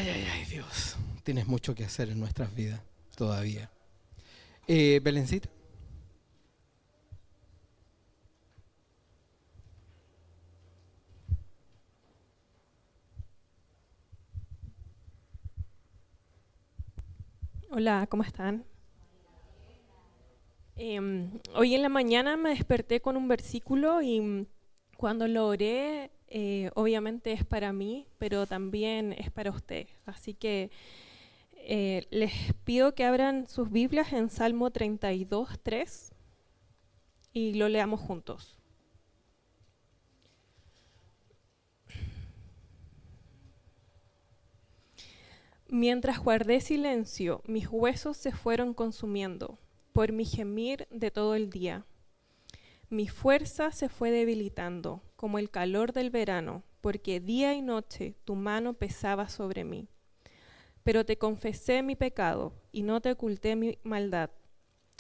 Ay, Dios. Tienes mucho que hacer en nuestras vidas todavía. Belencita. Hola, ¿cómo están? Hoy en la mañana me desperté con un versículo y cuando lo oré, obviamente es para mí, pero también es para ustedes. Así que les pido que abran sus Biblias en Salmo 32:3 y lo leamos juntos. Mientras guardé silencio, mis huesos se fueron consumiendo por mi gemir de todo el día. Mi fuerza se fue debilitando, como el calor del verano, porque día y noche tu mano pesaba sobre mí. Pero te confesé mi pecado y no te oculté mi maldad.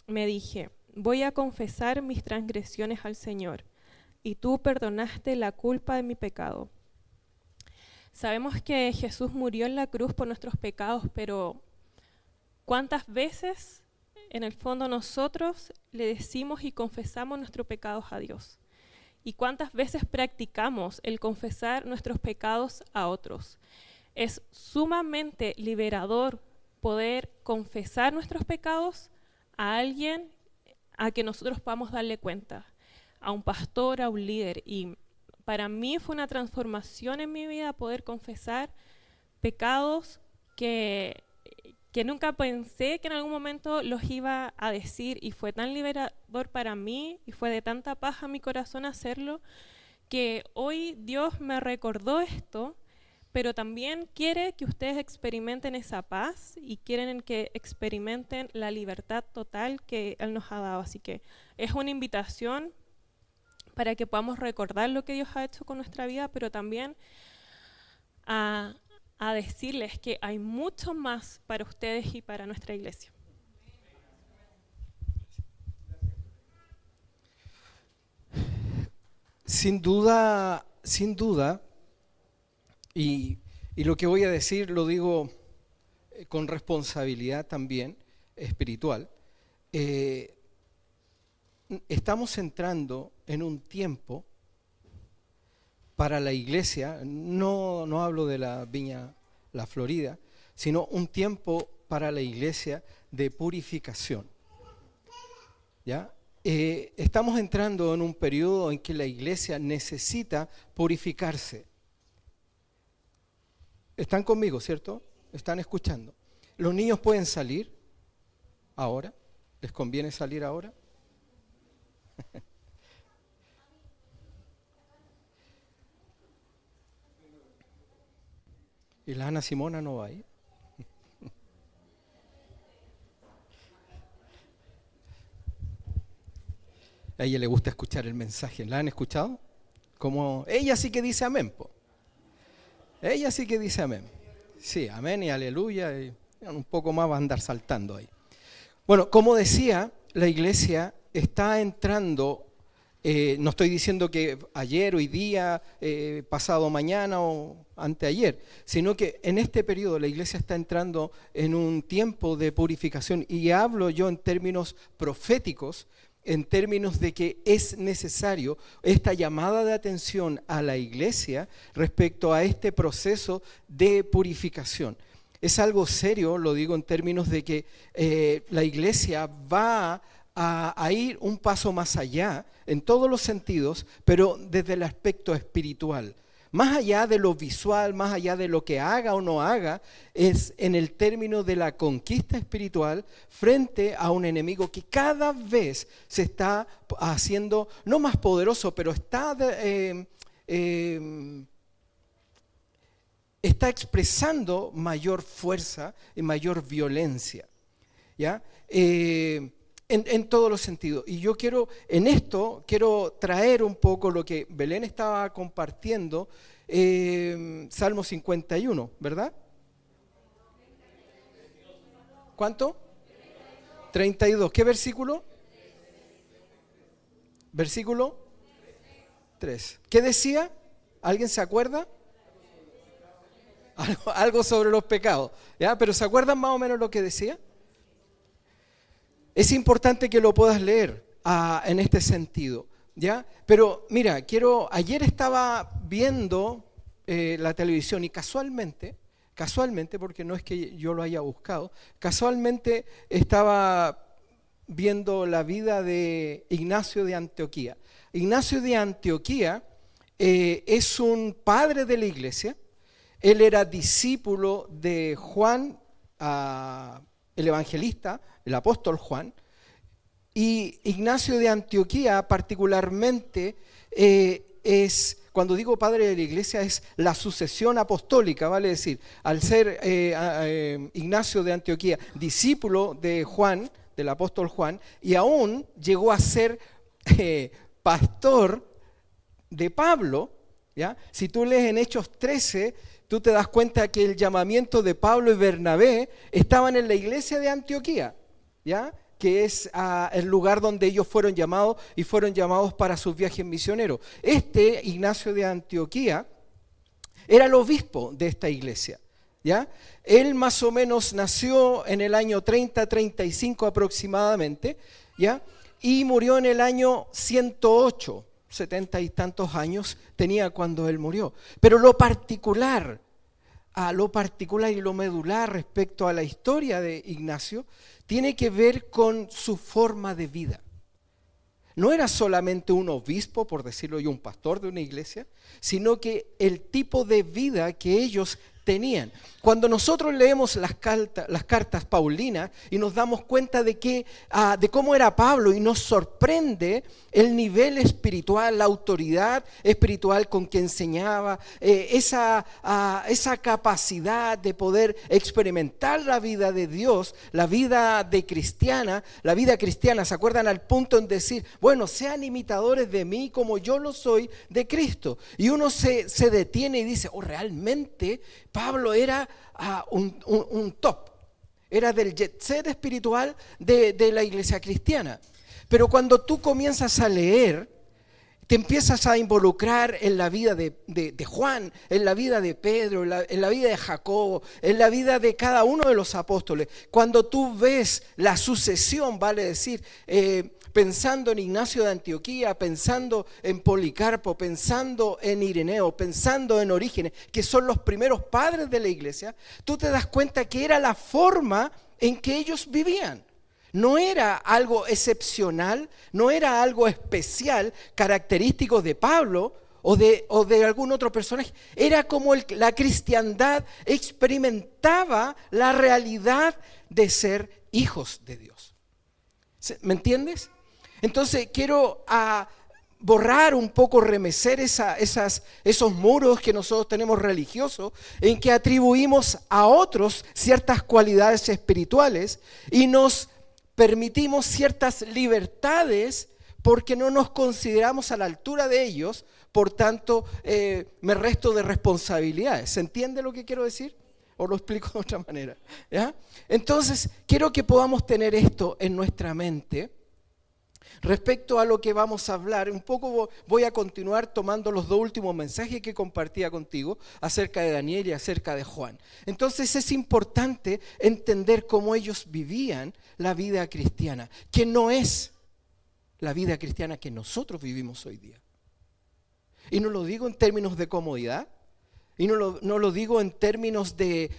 Me dije, voy a confesar mis transgresiones al Señor, y tú perdonaste la culpa de mi pecado. Sabemos que Jesús murió en la cruz por nuestros pecados, pero ¿cuántas veces en el fondo nosotros le decimos y confesamos nuestros pecados a Dios? ¿Y cuántas veces practicamos el confesar nuestros pecados a otros? Es sumamente liberador poder confesar nuestros pecados a alguien a que nosotros podamos darle cuenta, a un pastor, a un líder. Y para mí fue una transformación en mi vida poder confesar pecados que nunca pensé que en algún momento los iba a decir, y fue tan liberador para mí y fue de tanta paz a mi corazón hacerlo, que hoy Dios me recordó esto, pero también quiere que ustedes experimenten esa paz y quieren que experimenten la libertad total que Él nos ha dado. Así que es una invitación para que podamos recordar lo que Dios ha hecho con nuestra vida, pero también a decirles que hay mucho más para ustedes y para nuestra iglesia. Sin duda, y, y lo que voy a decir lo digo con responsabilidad también espiritual. eh, Estamos entrando en un tiempo para la iglesia, no hablo de la Viña La Florida, sino un tiempo para la iglesia de purificación. ¿Ya? Estamos entrando en un periodo en que la iglesia necesita purificarse. ¿Están conmigo, cierto? ¿Están escuchando? ¿Los niños pueden salir ahora? ¿Les conviene salir ahora? ¿Y la Ana Simona no va a ir? A ella le gusta escuchar el mensaje. ¿La han escuchado? Como ella sí que dice amén, po. Ella sí que dice amén. Sí, amén y aleluya. Y un poco más va a andar saltando ahí. Bueno, como decía, la iglesia está entrando, no estoy diciendo que ayer, hoy día, pasado mañana o anteayer, sino que en este periodo la iglesia está entrando en un tiempo de purificación, y hablo yo en términos proféticos, en términos de que es necesario esta llamada de atención a la iglesia respecto a este proceso de purificación. Es algo serio, lo digo en términos de que la iglesia va a ir un paso más allá en todos los sentidos, pero desde el aspecto espiritual. Más allá de lo visual, más allá de lo que haga o no haga, es en el término de la conquista espiritual frente a un enemigo que cada vez se está haciendo, no más poderoso, pero está expresando mayor fuerza y mayor violencia, ¿ya? En todos los sentidos. Y yo quiero traer un poco lo que Belén estaba compartiendo, Salmo 51, ¿verdad? ¿Cuánto? 32. ¿Qué versículo? Versículo 3. ¿Qué decía? ¿Alguien se acuerda? Algo sobre los pecados, ¿ya? Pero ¿se acuerdan más o menos lo que decía? Es importante que lo puedas leer en este sentido, ¿ya? Pero mira, ayer estaba viendo la televisión y casualmente, porque no es que yo lo haya buscado, casualmente estaba viendo la vida de Ignacio de Antioquía. Ignacio de Antioquía es un padre de la iglesia. Él era discípulo de Juan, el evangelista, el apóstol Juan, y Ignacio de Antioquía particularmente cuando digo padre de la iglesia, es la sucesión apostólica, vale decir, al ser Ignacio de Antioquía discípulo de Juan, del apóstol Juan, y aún llegó a ser pastor de Pablo, ¿ya? Si tú lees en Hechos 13, tú te das cuenta que el llamamiento de Pablo y Bernabé estaban en la iglesia de Antioquía, ¿ya? Que es el lugar donde ellos fueron llamados y fueron llamados para sus viajes misioneros. Ignacio de Antioquía era el obispo de esta iglesia, ¿ya? Él más o menos nació en el año 30-35 aproximadamente, ¿ya? Y murió en el año 108, 70 y tantos años tenía cuando él murió. Pero lo particular y lo medular respecto a la historia de Ignacio tiene que ver con su forma de vida. No era solamente un obispo, por decirlo yo, un pastor de una iglesia, sino que el tipo de vida que ellos tenían. Cuando nosotros leemos las cartas paulinas y nos damos cuenta de cómo era Pablo, y nos sorprende el nivel espiritual, la autoridad espiritual con que enseñaba, esa capacidad de poder experimentar la vida de Dios, la vida cristiana, ¿se acuerdan? Al punto en decir, bueno, sean imitadores de mí como yo lo soy de Cristo. Y uno se detiene y dice, realmente Pablo era un top, era del jet set espiritual de la iglesia cristiana. Pero cuando tú comienzas a leer, te empiezas a involucrar en la vida de Juan, en la vida de Pedro, en la vida de Jacobo, en la vida de cada uno de los apóstoles. Cuando tú ves la sucesión, vale decir, pensando en Ignacio de Antioquía, pensando en Policarpo, pensando en Ireneo, pensando en Orígenes, que son los primeros padres de la iglesia, tú te das cuenta que era la forma en que ellos vivían. No era algo excepcional, no era algo especial, característico de Pablo o de algún otro personaje. Era como la cristiandad experimentaba la realidad de ser hijos de Dios. ¿Me entiendes? Entonces quiero borrar un poco, remecer esos muros que nosotros tenemos religiosos, en que atribuimos a otros ciertas cualidades espirituales y nos permitimos ciertas libertades porque no nos consideramos a la altura de ellos, por tanto me resto de responsabilidades. ¿Se entiende lo que quiero decir? ¿O lo explico de otra manera? ¿Ya? Entonces, quiero que podamos tener esto en nuestra mente. Respecto a lo que vamos a hablar, un poco voy a continuar tomando los dos últimos mensajes que compartía contigo acerca de Daniel y acerca de Juan. Entonces es importante entender cómo ellos vivían la vida cristiana, que no es la vida cristiana que nosotros vivimos hoy día. Y no lo digo en términos de comodidad, y no lo digo en términos de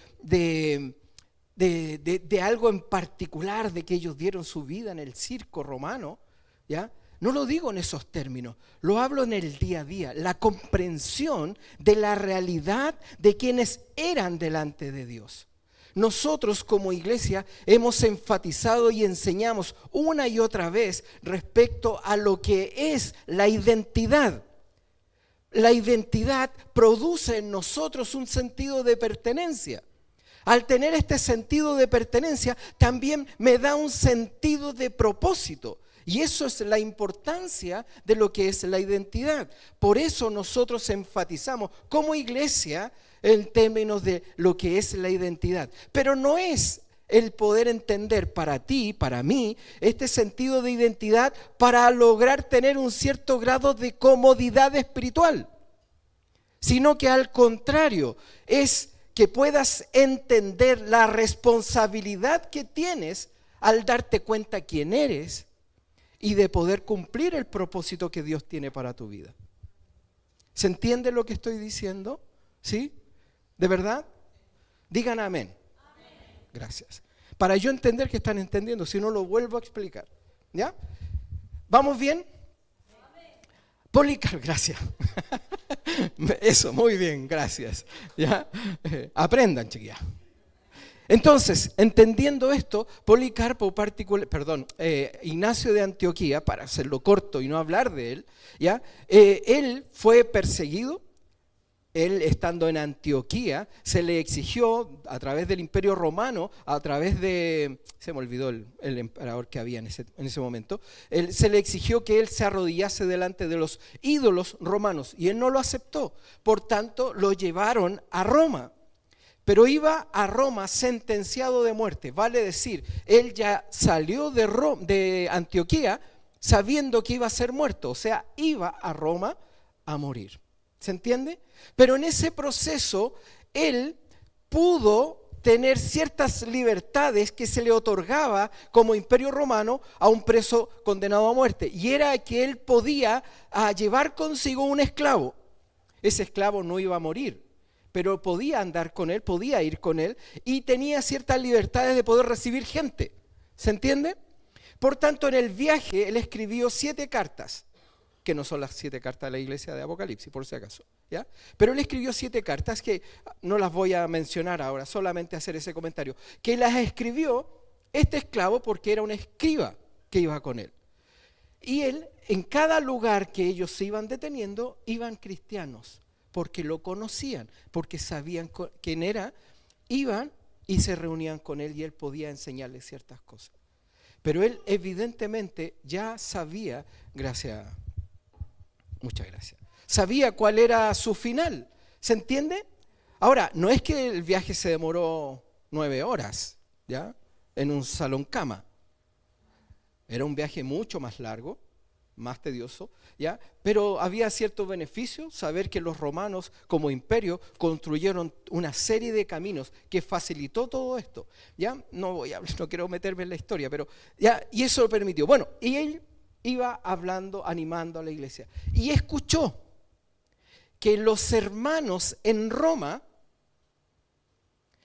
algo en particular, de que ellos dieron su vida en el circo romano, ¿ya? No lo digo en esos términos, lo hablo en el día a día, la comprensión de la realidad de quienes eran delante de Dios. Nosotros como iglesia hemos enfatizado y enseñamos una y otra vez respecto a lo que es la identidad. La identidad produce en nosotros un sentido de pertenencia. Al tener este sentido de pertenencia, también me da un sentido de propósito. Y eso es la importancia de lo que es la identidad. Por eso nosotros enfatizamos como iglesia en términos de lo que es la identidad. Pero no es el poder entender para ti, para mí, este sentido de identidad para lograr tener un cierto grado de comodidad espiritual. Sino que al contrario, es que puedas entender la responsabilidad que tienes al darte cuenta quién eres y de poder cumplir el propósito que Dios tiene para tu vida. ¿Se entiende lo que estoy diciendo? ¿Sí? ¿De verdad? Digan amén. Gracias. Para yo entender que están entendiendo, si no lo vuelvo a explicar. ¿Ya? ¿Vamos bien? Policarpo, gracias. Eso, muy bien, gracias. ¿Ya? Aprendan, chiquillas. Entonces, entendiendo esto, Ignacio de Antioquía, para hacerlo corto y no hablar de él, ¿ya? Él fue perseguido. Él, estando en Antioquía, se le exigió a través del Imperio Romano, a través de, se me olvidó el emperador que había en ese momento, se le exigió que él se arrodillase delante de los ídolos romanos y él no lo aceptó. Por tanto, lo llevaron a Roma. Pero iba a Roma sentenciado de muerte, vale decir, él ya salió de Antioquía sabiendo que iba a ser muerto, o sea, iba a Roma a morir. ¿Se entiende? Pero en ese proceso, él pudo tener ciertas libertades que se le otorgaba como imperio romano a un preso condenado a muerte. Y era que él podía llevar consigo un esclavo. Ese esclavo no iba a morir, pero podía andar con él, podía ir con él y tenía ciertas libertades de poder recibir gente. ¿Se entiende? Por tanto, en el viaje él escribió 7 cartas, que no son las 7 cartas de la iglesia de Apocalipsis, por si acaso, ¿ya? Pero él escribió 7 cartas que no las voy a mencionar ahora, solamente hacer ese comentario, que las escribió este esclavo porque era un escriba que iba con él. Y él, en cada lugar que ellos se iban deteniendo, iban cristianos, porque lo conocían, porque sabían quién era, iban y se reunían con él y él podía enseñarles ciertas cosas. Pero él evidentemente ya sabía, muchas gracias, sabía cuál era su final. ¿Se entiende? Ahora, no es que el viaje se demoró 9 horas, ¿ya? En un salón cama. Era un viaje mucho más largo, más tedioso, ¿ya? Pero había cierto beneficio, saber que los romanos como imperio construyeron una serie de caminos que facilitó todo esto, ¿ya? No quiero meterme en la historia, pero ya, y eso lo permitió. Bueno, y él iba hablando, animando a la iglesia, y escuchó que los hermanos en Roma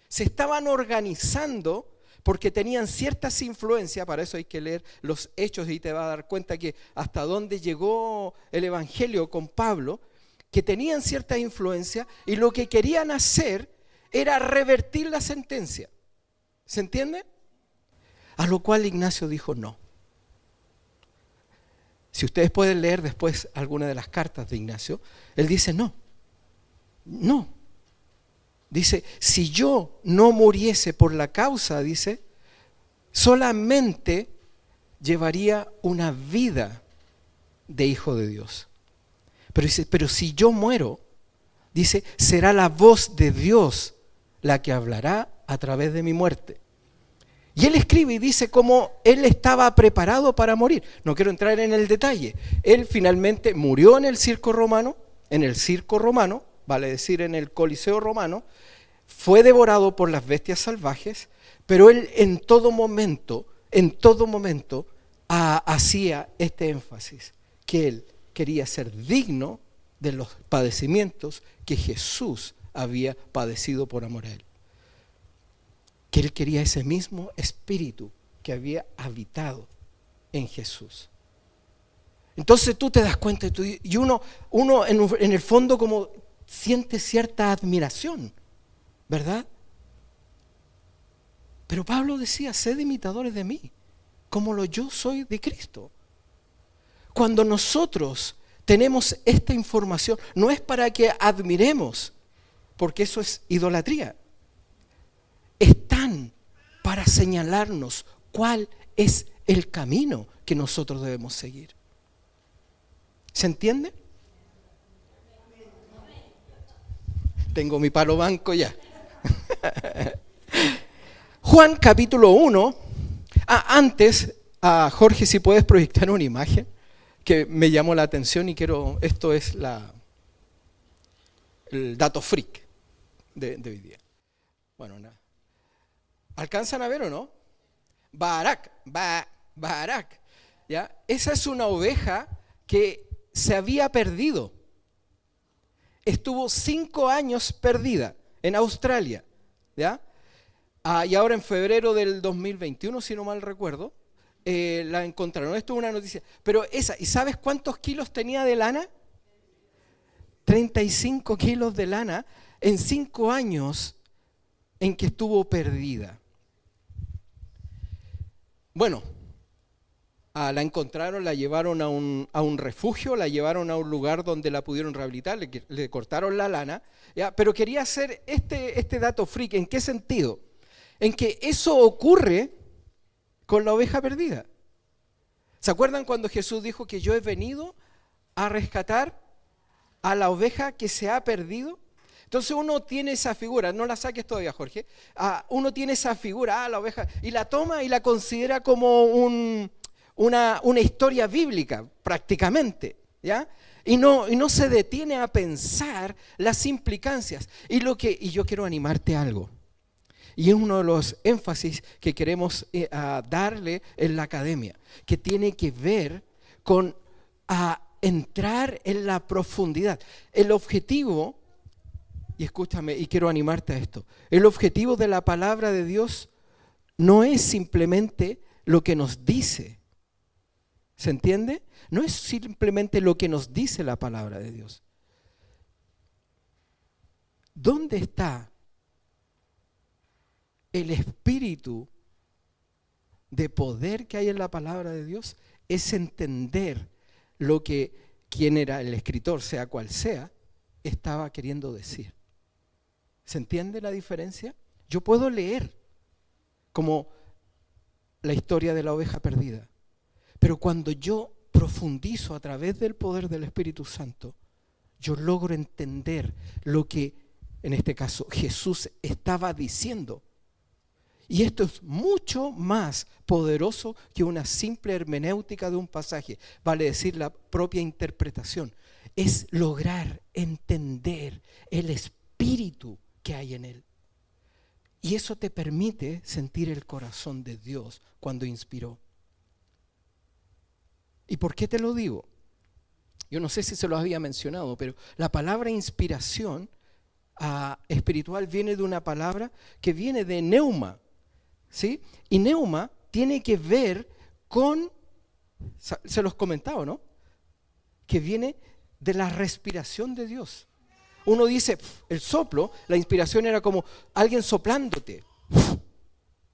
se estaban organizando porque tenían ciertas influencias. Para eso hay que leer los Hechos y te vas a dar cuenta que hasta dónde llegó el Evangelio con Pablo, que tenían cierta influencia y lo que querían hacer era revertir la sentencia. ¿Se entiende? A lo cual Ignacio dijo no. Si ustedes pueden leer después alguna de las cartas de Ignacio, él dice no. Dice, si yo no muriese por la causa, dice, solamente llevaría una vida de hijo de Dios. Pero dice, pero si yo muero, dice, será la voz de Dios la que hablará a través de mi muerte. Y él escribe y dice cómo él estaba preparado para morir. No quiero entrar en el detalle. Él finalmente murió en el circo romano, vale decir en el Coliseo romano, fue devorado por las bestias salvajes, pero él en todo momento hacía este énfasis, que él quería ser digno de los padecimientos que Jesús había padecido por amor a él. Que él quería ese mismo espíritu que había habitado en Jesús. Entonces tú te das cuenta y uno en el fondo como siente cierta admiración, ¿verdad? Pero Pablo decía, sed imitadores de mí, como yo soy de Cristo. Cuando nosotros tenemos esta información, no es para que admiremos, porque eso es idolatría. Están para señalarnos cuál es el camino que nosotros debemos seguir. ¿Se entiende? Tengo mi palo banco ya. Juan capítulo 1. Antes, Jorge, si puedes proyectar una imagen que me llamó la atención y esto es el dato freak de hoy día. Bueno, ¿alcanzan a ver o no? Barak, Barak, ¿ya? Esa es una oveja que se había perdido. Estuvo 5 años perdida en Australia, ¿ya? Y ahora en febrero del 2021, si no mal recuerdo, la encontraron. Esto es una noticia. Pero esa, ¿y sabes cuántos kilos tenía de lana? 35 kilos de lana en 5 años en que estuvo perdida. Bueno, la encontraron, la llevaron a un refugio, la llevaron a un lugar donde la pudieron rehabilitar, le cortaron la lana, ¿ya? Pero quería hacer este dato freak. ¿En qué sentido? En que eso ocurre con la oveja perdida. ¿Se acuerdan cuando Jesús dijo que yo he venido a rescatar a la oveja que se ha perdido? Entonces uno tiene esa figura, no la saques todavía, Jorge. Uno tiene esa figura, la oveja, y la toma y la considera como una historia bíblica, prácticamente, ¿ya? Y no se detiene a pensar las implicancias. Y yo quiero animarte a algo. Y es uno de los énfasis que queremos darle en la academia, que tiene que ver con entrar en la profundidad. El objetivo, y escúchame, y quiero animarte a esto, el objetivo de la palabra de Dios no es simplemente lo que nos dice. ¿Se entiende? No es simplemente lo que nos dice la palabra de Dios. ¿Dónde está el espíritu de poder que hay en la palabra de Dios? Es entender lo que quien era el escritor, sea cual sea, estaba queriendo decir. ¿Se entiende la diferencia? Yo puedo leer como la historia de la oveja perdida, pero cuando yo profundizo a través del poder del Espíritu Santo, yo logro entender lo que, en este caso, Jesús estaba diciendo. Y esto es mucho más poderoso que una simple hermenéutica de un pasaje, vale decir, la propia interpretación. Es lograr entender el espíritu que hay en él. Y eso te permite sentir el corazón de Dios cuando inspiró. ¿Y por qué te lo digo? Yo no sé si se lo había mencionado, pero la palabra inspiración espiritual viene de una palabra que viene de neuma, ¿sí? Y neuma tiene que ver con, se los comentaba, ¿no? Que viene de la respiración de Dios. Uno dice, el soplo, la inspiración era como alguien soplándote.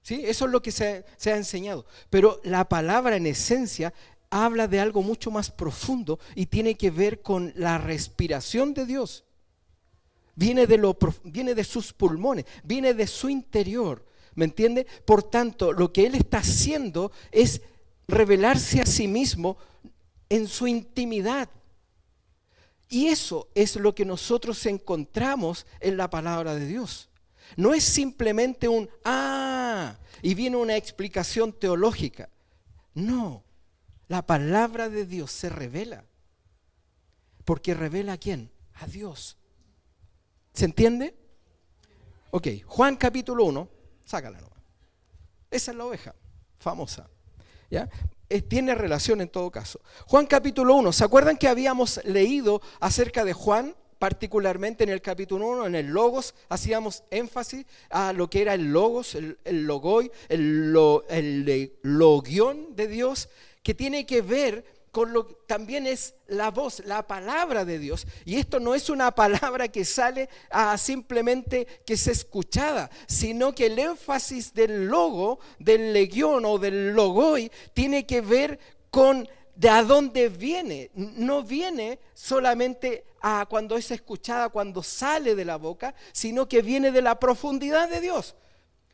¿Sí? Eso es lo que se ha enseñado. Pero la palabra en esencia habla de algo mucho más profundo y tiene que ver con la respiración de Dios. Viene de sus pulmones, viene de su interior. ¿Me entiende? Por tanto, lo que Él está haciendo es revelarse a sí mismo en su intimidad. Y eso es lo que nosotros encontramos en la palabra de Dios. No es simplemente y viene una explicación teológica. No, la palabra de Dios se revela. Porque revela ¿a quién? A Dios. ¿Se entiende? Ok, Juan capítulo 1, sácala nomás. Esa es la oveja, famosa. ¿Ya? Tiene relación en todo caso. Juan capítulo 1, ¿se acuerdan que habíamos leído acerca de Juan? Particularmente en el capítulo 1, en el Logos, hacíamos énfasis a lo que era el Logos, el Logoi, el Logión de Dios, que tiene que ver con lo que también es la voz, la palabra de Dios. Y esto no es una palabra que sale simplemente que es escuchada, sino que el énfasis del logo, del legión o del logoi, tiene que ver con de a dónde viene. No viene solamente cuando es escuchada, cuando sale de la boca, sino que viene de la profundidad de Dios.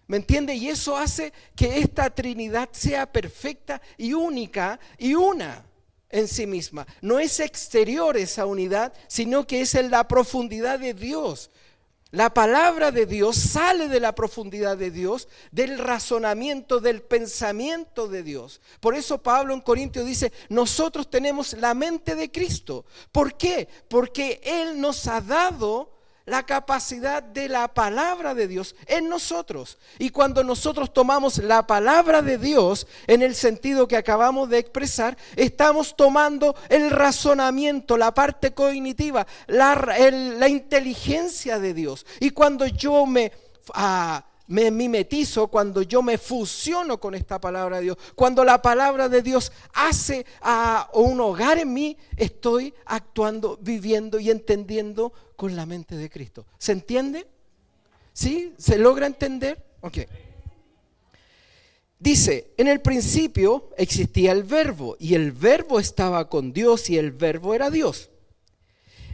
¿Me entiende? Y eso hace que esta Trinidad sea perfecta y única y una en sí misma. No es exterior esa unidad, sino que es en la profundidad de Dios. La palabra de Dios sale de la profundidad de Dios, del razonamiento, del pensamiento de Dios. Por eso Pablo en Corintios dice, nosotros tenemos la mente de Cristo. ¿Por qué? Porque Él nos ha dado la capacidad de la palabra de Dios en nosotros. Y cuando nosotros tomamos la palabra de Dios en el sentido que acabamos de expresar, estamos tomando el razonamiento, la parte cognitiva, la inteligencia de Dios. Y cuando yo me mimetizo, cuando yo me fusiono con esta palabra de Dios, cuando la palabra de Dios hace un hogar en mí, estoy actuando, viviendo y entendiendo con la mente de Cristo. ¿Se entiende? ¿Sí? ¿Se logra entender? Ok. Dice, en el principio existía el verbo, y el verbo estaba con Dios, y el verbo era Dios.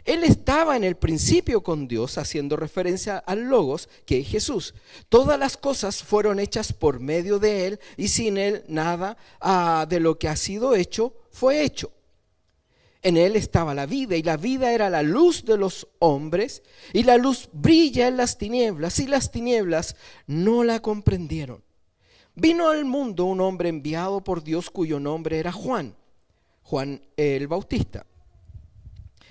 Él estaba en el principio con Dios, haciendo referencia al Logos, que es Jesús. Todas las cosas fueron hechas por medio de Él, y sin Él nada de lo que ha sido hecho fue hecho. En Él estaba la vida, y la vida era la luz de los hombres, y la luz brilla en las tinieblas, y las tinieblas no la comprendieron. Vino al mundo un hombre enviado por Dios, cuyo nombre era Juan el Bautista.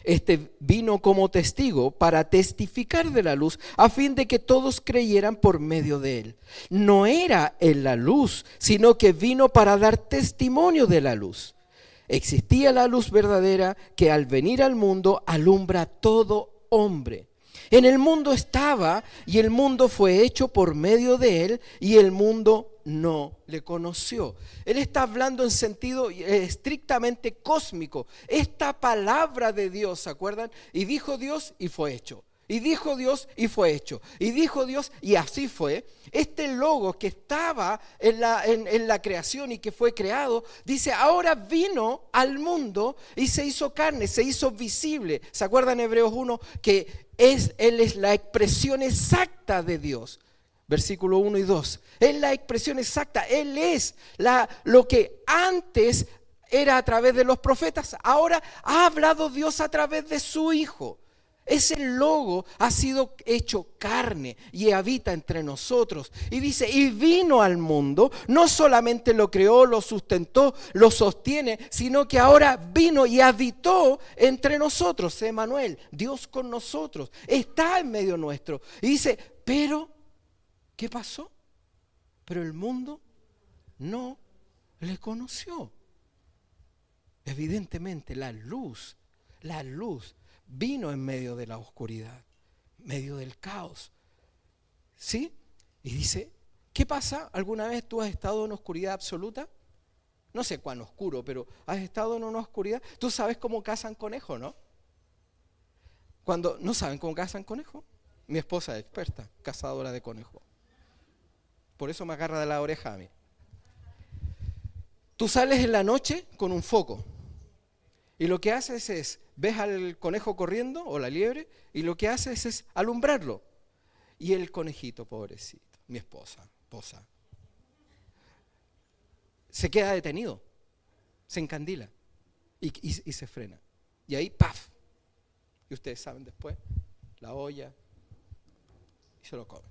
Este vino como testigo para testificar de la luz, a fin de que todos creyeran por medio de él. No era él la luz, sino que vino para dar testimonio de la luz. Existía la luz verdadera que al venir al mundo alumbra a todo hombre. En el mundo estaba, y el mundo fue hecho por medio de él, y el mundo no le conoció. Él está hablando en sentido estrictamente cósmico. Esta palabra de Dios, ¿se acuerdan? Y dijo Dios y fue hecho. Y dijo Dios y fue hecho. Y dijo Dios y así fue. Este logo que estaba en la creación y que fue creado, dice, ahora vino al mundo y se hizo carne, se hizo visible. ¿Se acuerdan Hebreos 1? Que Él es la expresión exacta de Dios. Versículo 1 y 2. Es la expresión exacta. Él es lo que antes era a través de los profetas. Ahora ha hablado Dios a través de su Hijo. Ese logo ha sido hecho carne y habita entre nosotros. Y dice, y vino al mundo, no solamente lo creó, lo sustentó, lo sostiene, sino que ahora vino y habitó entre nosotros. Emmanuel, Dios con nosotros, está en medio nuestro. Y dice, pero, ¿qué pasó? Pero el mundo no le conoció. Evidentemente la luz vino en medio de la oscuridad, en medio del caos. ¿Sí? Y dice, ¿qué pasa? ¿Alguna vez tú has estado en oscuridad absoluta? No sé cuán oscuro, pero has estado en una oscuridad. ¿Tú sabes cómo cazan conejo, no? ¿No saben cómo cazan conejo? Mi esposa es experta, cazadora de conejo. Por eso me agarra de la oreja a mí. Tú sales en la noche con un foco. Y lo que haces es, ves al conejo corriendo o la liebre, y lo que haces es alumbrarlo. Y el conejito, pobrecito, mi esposa, se queda detenido, se encandila y se frena. Y ahí, ¡paf! Y ustedes saben después, la olla y se lo comen.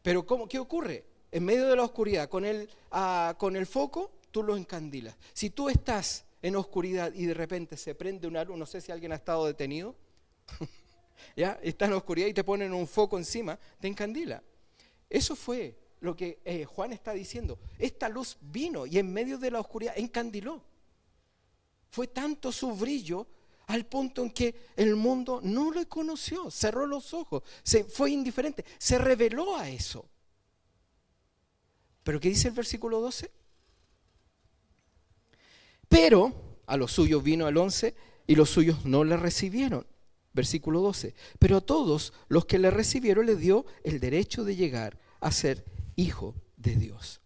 Pero ¿qué ocurre? En medio de la oscuridad, con el foco, tú lo encandilas. Si tú estás en oscuridad y de repente se prende una luz, no sé si alguien ha estado detenido, ¿ya? Está en oscuridad y te ponen un foco encima, te encandila. Eso fue lo que Juan está diciendo. Esta luz vino y en medio de la oscuridad encandiló. Fue tanto su brillo al punto en que el mundo no lo conoció, cerró los ojos, fue indiferente, se reveló a eso. ¿Pero qué dice el versículo 12? Pero a los suyos vino el 11 y los suyos no le recibieron. Versículo 12. Pero a todos los que le recibieron le dio el derecho de llegar a ser hijo de Dios.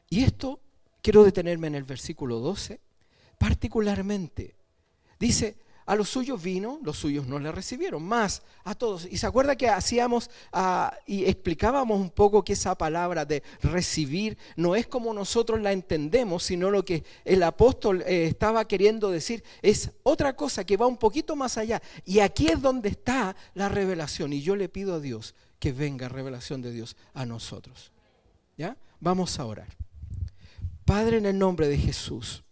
Y esto quiero detenerme en el versículo 12 particularmente. Dice, a los suyos vino, los suyos no le recibieron, más a todos. Y se acuerda que hacíamos y explicábamos un poco que esa palabra de recibir no es como nosotros la entendemos, sino lo que el apóstol estaba queriendo decir es otra cosa que va un poquito más allá. Y aquí es donde está la revelación. Y yo le pido a Dios que venga revelación de Dios a nosotros. ¿Ya? Vamos a orar. Padre, en el nombre de Jesús,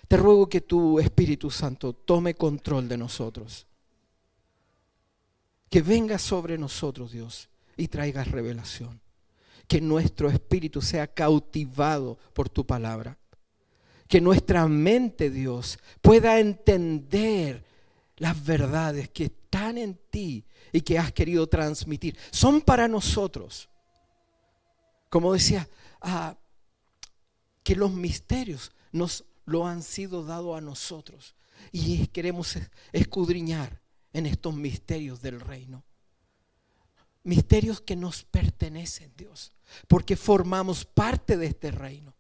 te ruego que tu Espíritu Santo tome control de nosotros. que venga sobre nosotros, Dios, y traigas revelación. Que nuestro espíritu sea cautivado por tu palabra. Que nuestra mente, Dios, pueda entender las verdades que están en ti y que has querido transmitir. Son para nosotros. Como decía, que los misterios nos lo han sido dado a nosotros. Y queremos escudriñar en estos misterios del reino. Misterios que nos pertenecen, Dios, porque formamos parte de este reino.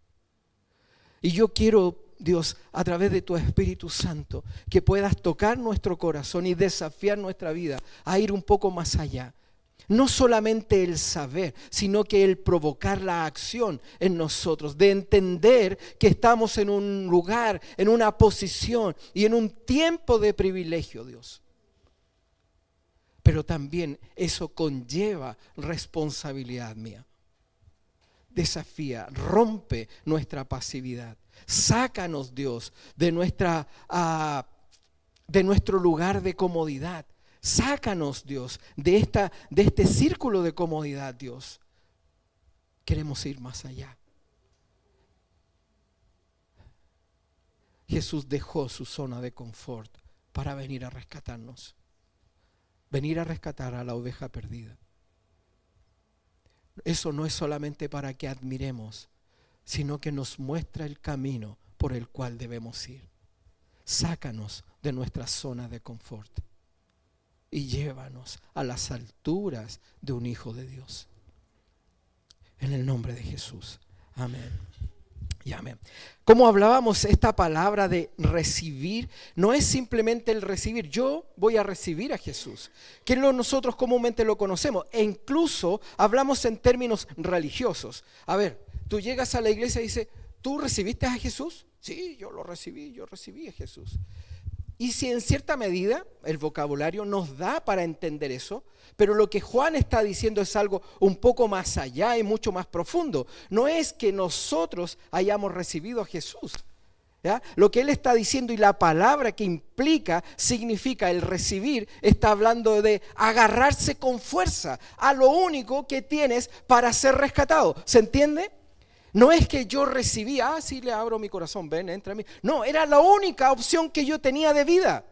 Y yo quiero, Dios, a través de tu Espíritu Santo, que puedas tocar nuestro corazón y desafiar nuestra vida a ir un poco más allá. No solamente el saber, sino que el provocar la acción en nosotros, de entender que estamos en un lugar, en una posición y en un tiempo de privilegio, Dios. Pero también eso conlleva responsabilidad mía. Desafía, rompe nuestra pasividad. Sácanos, Dios, de nuestro lugar de comodidad. Sácanos, Dios, de este círculo de comodidad, Dios. Queremos ir más allá. Jesús dejó su zona de confort para venir a rescatarnos. Venir a rescatar a la oveja perdida. Eso no es solamente para que admiremos, sino que nos muestra el camino por el cual debemos ir. Sácanos de nuestra zona de confort y llévanos a las alturas de un hijo de Dios. En el nombre de Jesús. Amén. Y amén. Como hablábamos, esta palabra de recibir no es simplemente el recibir. Yo voy a recibir a Jesús, que nosotros comúnmente lo conocemos. E incluso hablamos en términos religiosos. A ver, tú llegas a la iglesia y dices, ¿tú recibiste a Jesús? Sí, yo recibí a Jesús. Y si en cierta medida el vocabulario nos da para entender eso, pero lo que Juan está diciendo es algo un poco más allá y mucho más profundo. No es que nosotros hayamos recibido a Jesús, ¿ya? Lo que él está diciendo y la palabra que implica, significa el recibir, está hablando de agarrarse con fuerza a lo único que tienes para ser rescatado. ¿Se entiende? No es que yo recibí, sí le abro mi corazón, ven, entra a mí. No, era la única opción que yo tenía de vida.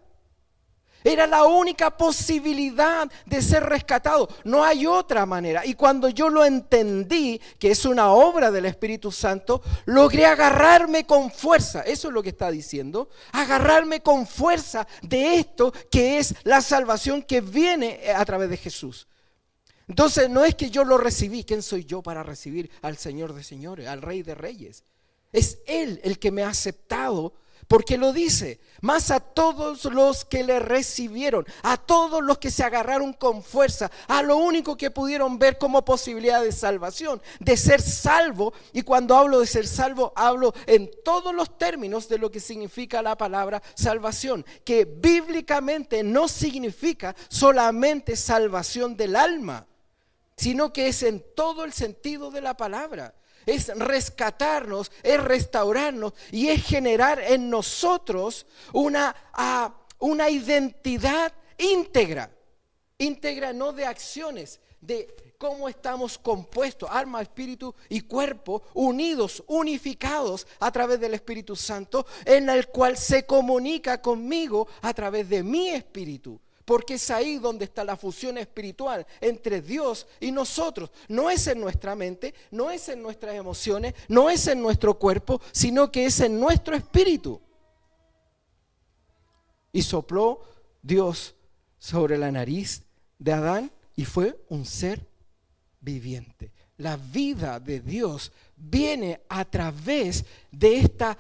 Era la única posibilidad de ser rescatado. No hay otra manera. Y cuando yo lo entendí, que es una obra del Espíritu Santo, logré agarrarme con fuerza. Eso es lo que está diciendo. Agarrarme con fuerza de esto que es la salvación que viene a través de Jesús. Entonces no es que yo lo recibí. ¿Quién soy yo para recibir al Señor de señores, al Rey de reyes? Es Él el que me ha aceptado, porque lo dice, más a todos los que le recibieron, a todos los que se agarraron con fuerza, a lo único que pudieron ver como posibilidad de salvación, de ser salvo. Y cuando hablo de ser salvo, hablo en todos los términos de lo que significa la palabra salvación, que bíblicamente no significa solamente salvación del alma, sino que es en todo el sentido de la palabra. Es rescatarnos, es restaurarnos y es generar en nosotros una identidad íntegra. Íntegra no de acciones, de cómo estamos compuestos, alma, espíritu y cuerpo, unidos, unificados a través del Espíritu Santo, en el cual se comunica conmigo a través de mi espíritu. Porque es ahí donde está la fusión espiritual entre Dios y nosotros. No es en nuestra mente, no es en nuestras emociones, no es en nuestro cuerpo, sino que es en nuestro espíritu. Y sopló Dios sobre la nariz de Adán y fue un ser viviente. La vida de Dios viene a través de esta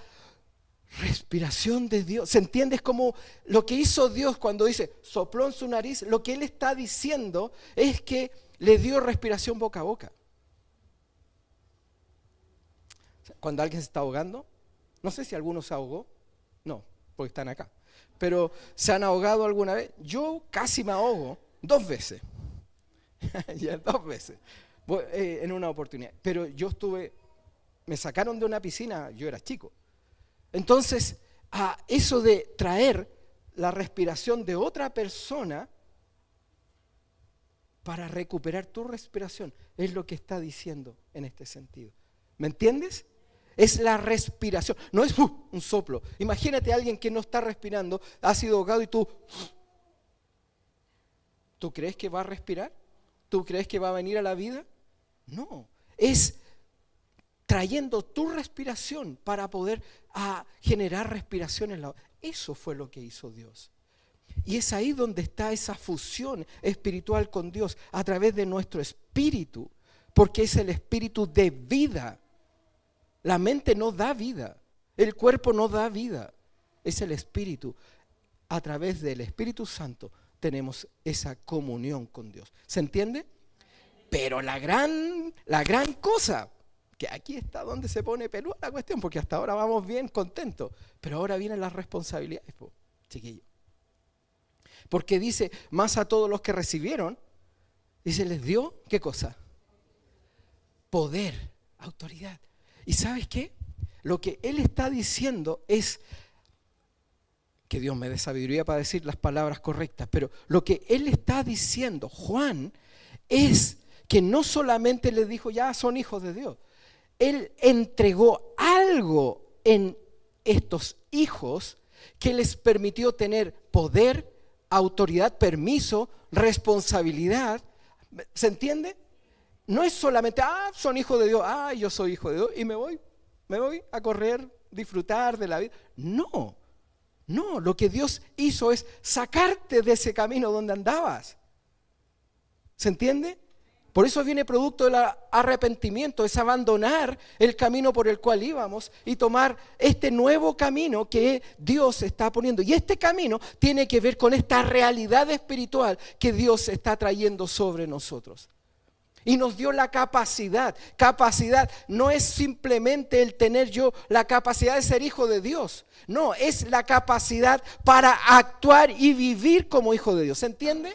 respiración de Dios. ¿Se entiende? Es como lo que hizo Dios cuando dice sopló en su nariz. Lo que Él está diciendo es que le dio respiración boca a boca. Cuando alguien se está ahogando, no sé si alguno se ahogó, no, porque están acá, pero ¿se han ahogado alguna vez? Yo casi me ahogo 2 veces, ya 2 veces, en una oportunidad, pero me sacaron de una piscina, yo era chico. Entonces, eso de traer la respiración de otra persona para recuperar tu respiración. Es lo que está diciendo en este sentido. ¿Me entiendes? Es la respiración, no es un soplo. Imagínate a alguien que no está respirando, ha sido ahogado y ¿tú crees que va a respirar? ¿Tú crees que va a venir a la vida? No, es trayendo tu respiración para poder generar respiración en la... Eso fue lo que hizo Dios. Y es ahí donde está esa fusión espiritual con Dios, a través de nuestro espíritu, porque es el espíritu de vida. La mente no da vida, el cuerpo no da vida, es el espíritu. A través del Espíritu Santo tenemos esa comunión con Dios. ¿Se entiende? Pero la gran cosa, que aquí está donde se pone peluda la cuestión, porque hasta ahora vamos bien contentos, pero ahora vienen las responsabilidades, chiquillos. Porque dice, más a todos los que recibieron, dice, les dio, ¿qué cosa? Poder, autoridad. ¿Y sabes qué? Lo que él está diciendo es, que Dios me dé sabiduría para decir las palabras correctas, pero lo que él está diciendo, Juan, es que no solamente le dijo, ya son hijos de Dios. Él entregó algo en estos hijos que les permitió tener poder, autoridad, permiso, responsabilidad. ¿Se entiende? No es solamente, son hijos de Dios, yo soy hijo de Dios y me voy a correr, disfrutar de la vida. No, lo que Dios hizo es sacarte de ese camino donde andabas. ¿Se entiende? Por eso viene producto del arrepentimiento, es abandonar el camino por el cual íbamos y tomar este nuevo camino que Dios está poniendo. Y este camino tiene que ver con esta realidad espiritual que Dios está trayendo sobre nosotros. Y nos dio la capacidad. Capacidad no es simplemente el tener yo la capacidad de ser hijo de Dios. No, es la capacidad para actuar y vivir como hijo de Dios. ¿Se entiende?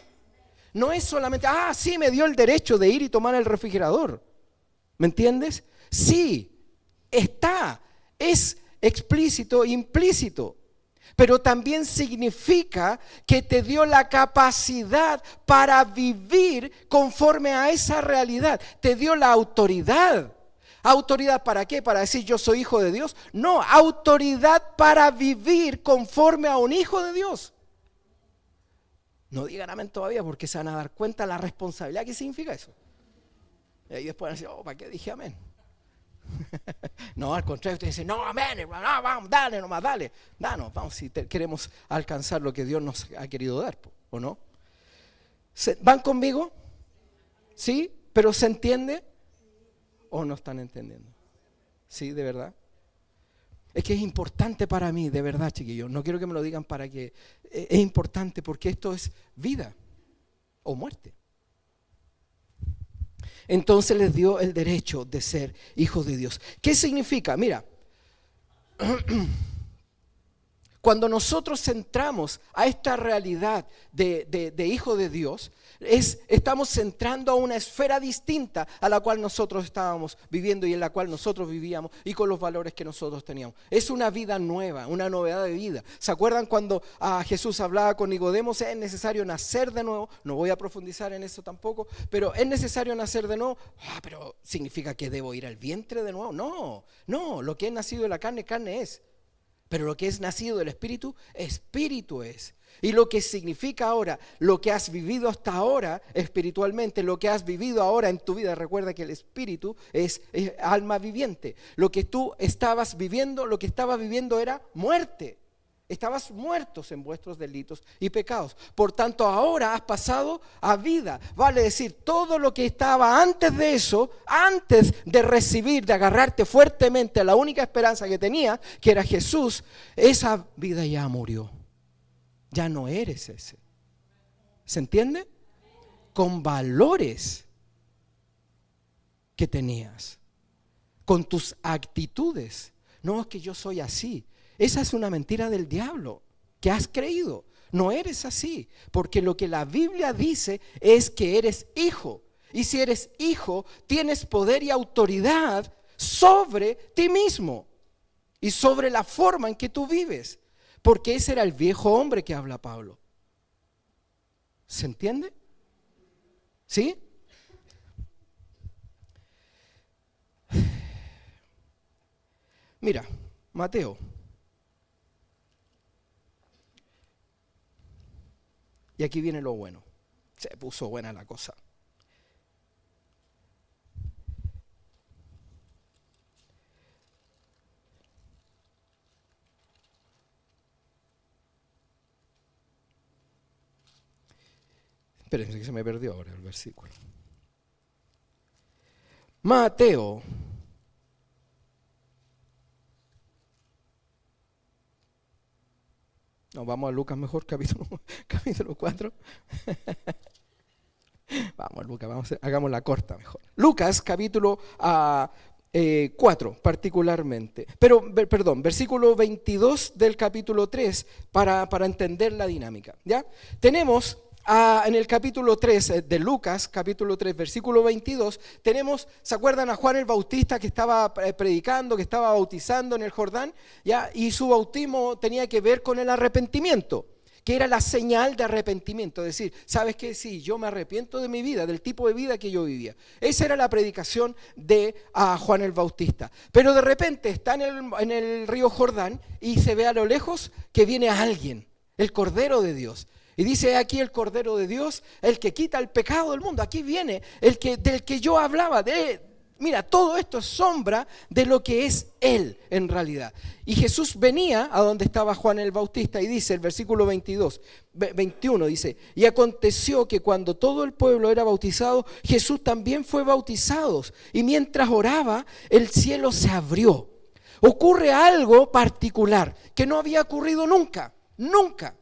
No es solamente, sí me dio el derecho de ir y tomar el refrigerador. ¿Me entiendes? Sí, es explícito, implícito. Pero también significa que te dio la capacidad para vivir conforme a esa realidad. Te dio la autoridad. ¿Autoridad para qué? ¿Para decir yo soy hijo de Dios? No, autoridad para vivir conforme a un hijo de Dios. No digan amén todavía porque se van a dar cuenta la responsabilidad que significa eso. Y ahí después van a decir, ¿para qué dije amén? No, al contrario, usted dice, no, amén, hermano, vamos, dale nomás, dale. Danos, vamos, si queremos alcanzar lo que Dios nos ha querido dar, ¿o no? ¿Van conmigo? ¿Sí? ¿Pero se entiende? ¿O no están entendiendo? ¿Sí, de verdad? Es que es importante para mí, de verdad, chiquillos. No quiero que me lo digan para que... Es importante porque esto es vida o muerte. Entonces les dio el derecho de ser hijos de Dios. ¿Qué significa? Mira, cuando nosotros entramos a esta realidad de hijo de Dios, estamos entrando a una esfera distinta a la cual nosotros estábamos viviendo y en la cual nosotros vivíamos y con los valores que nosotros teníamos. Es una vida nueva, una novedad de vida. ¿Se acuerdan cuando Jesús hablaba con Nicodemo? Es necesario nacer de nuevo. No voy a profundizar en eso tampoco, pero es necesario nacer de nuevo. Pero ¿significa que debo ir al vientre de nuevo? No, lo que es nacido de la carne, carne es. Pero lo que es nacido del Espíritu, Espíritu es. Y lo que significa ahora, lo que has vivido hasta ahora espiritualmente, lo que has vivido ahora en tu vida, recuerda que el Espíritu es alma viviente. Lo que tú estabas viviendo, lo que estabas viviendo era muerte. Estabas muertos en vuestros delitos y pecados. Por tanto, ahora has pasado a vida. Vale decir, todo lo que estaba antes de eso, antes de recibir, de agarrarte fuertemente a la única esperanza que tenía, que era Jesús, esa vida ya murió. Ya no eres ese. ¿Se entiende? Con valores que tenías, con tus actitudes. No es que yo soy así. Esa es una mentira del diablo que has creído. No eres así, porque lo que la Biblia dice es que eres hijo. Y si eres hijo, tienes poder y autoridad sobre ti mismo y sobre la forma en que tú vives. Porque ese era el viejo hombre que habla Pablo. ¿Se entiende? ¿Sí? Mira, Mateo. Y aquí viene lo bueno. Se puso buena la cosa. Espérense que se me perdió ahora el versículo. Mateo. No, vamos a Lucas mejor, capítulo 4. Vamos, Lucas, hagamos la corta mejor. Lucas, capítulo 4, particularmente. Perdón, versículo 22 del capítulo 3, para entender la dinámica. ¿Ya? Tenemos en el capítulo 3 de Lucas, capítulo 3, versículo 22, tenemos, ¿se acuerdan a Juan el Bautista que estaba predicando, que estaba bautizando en el Jordán? ¿Ya? Y su bautismo tenía que ver con el arrepentimiento, que era la señal de arrepentimiento, es decir, ¿sabes qué? Sí, yo me arrepiento de mi vida, del tipo de vida que yo vivía. Esa era la predicación de Juan el Bautista. Pero de repente está en el río Jordán y se ve a lo lejos que viene alguien, el Cordero de Dios. Y dice aquí el Cordero de Dios, el que quita el pecado del mundo. Aquí viene del que yo hablaba, mira, todo esto es sombra de lo que es Él en realidad. Y Jesús venía a donde estaba Juan el Bautista y dice, el versículo 21 dice, y aconteció que cuando todo el pueblo era bautizado, Jesús también fue bautizado. Y mientras oraba, el cielo se abrió. Ocurre algo particular que no había ocurrido nunca, nunca.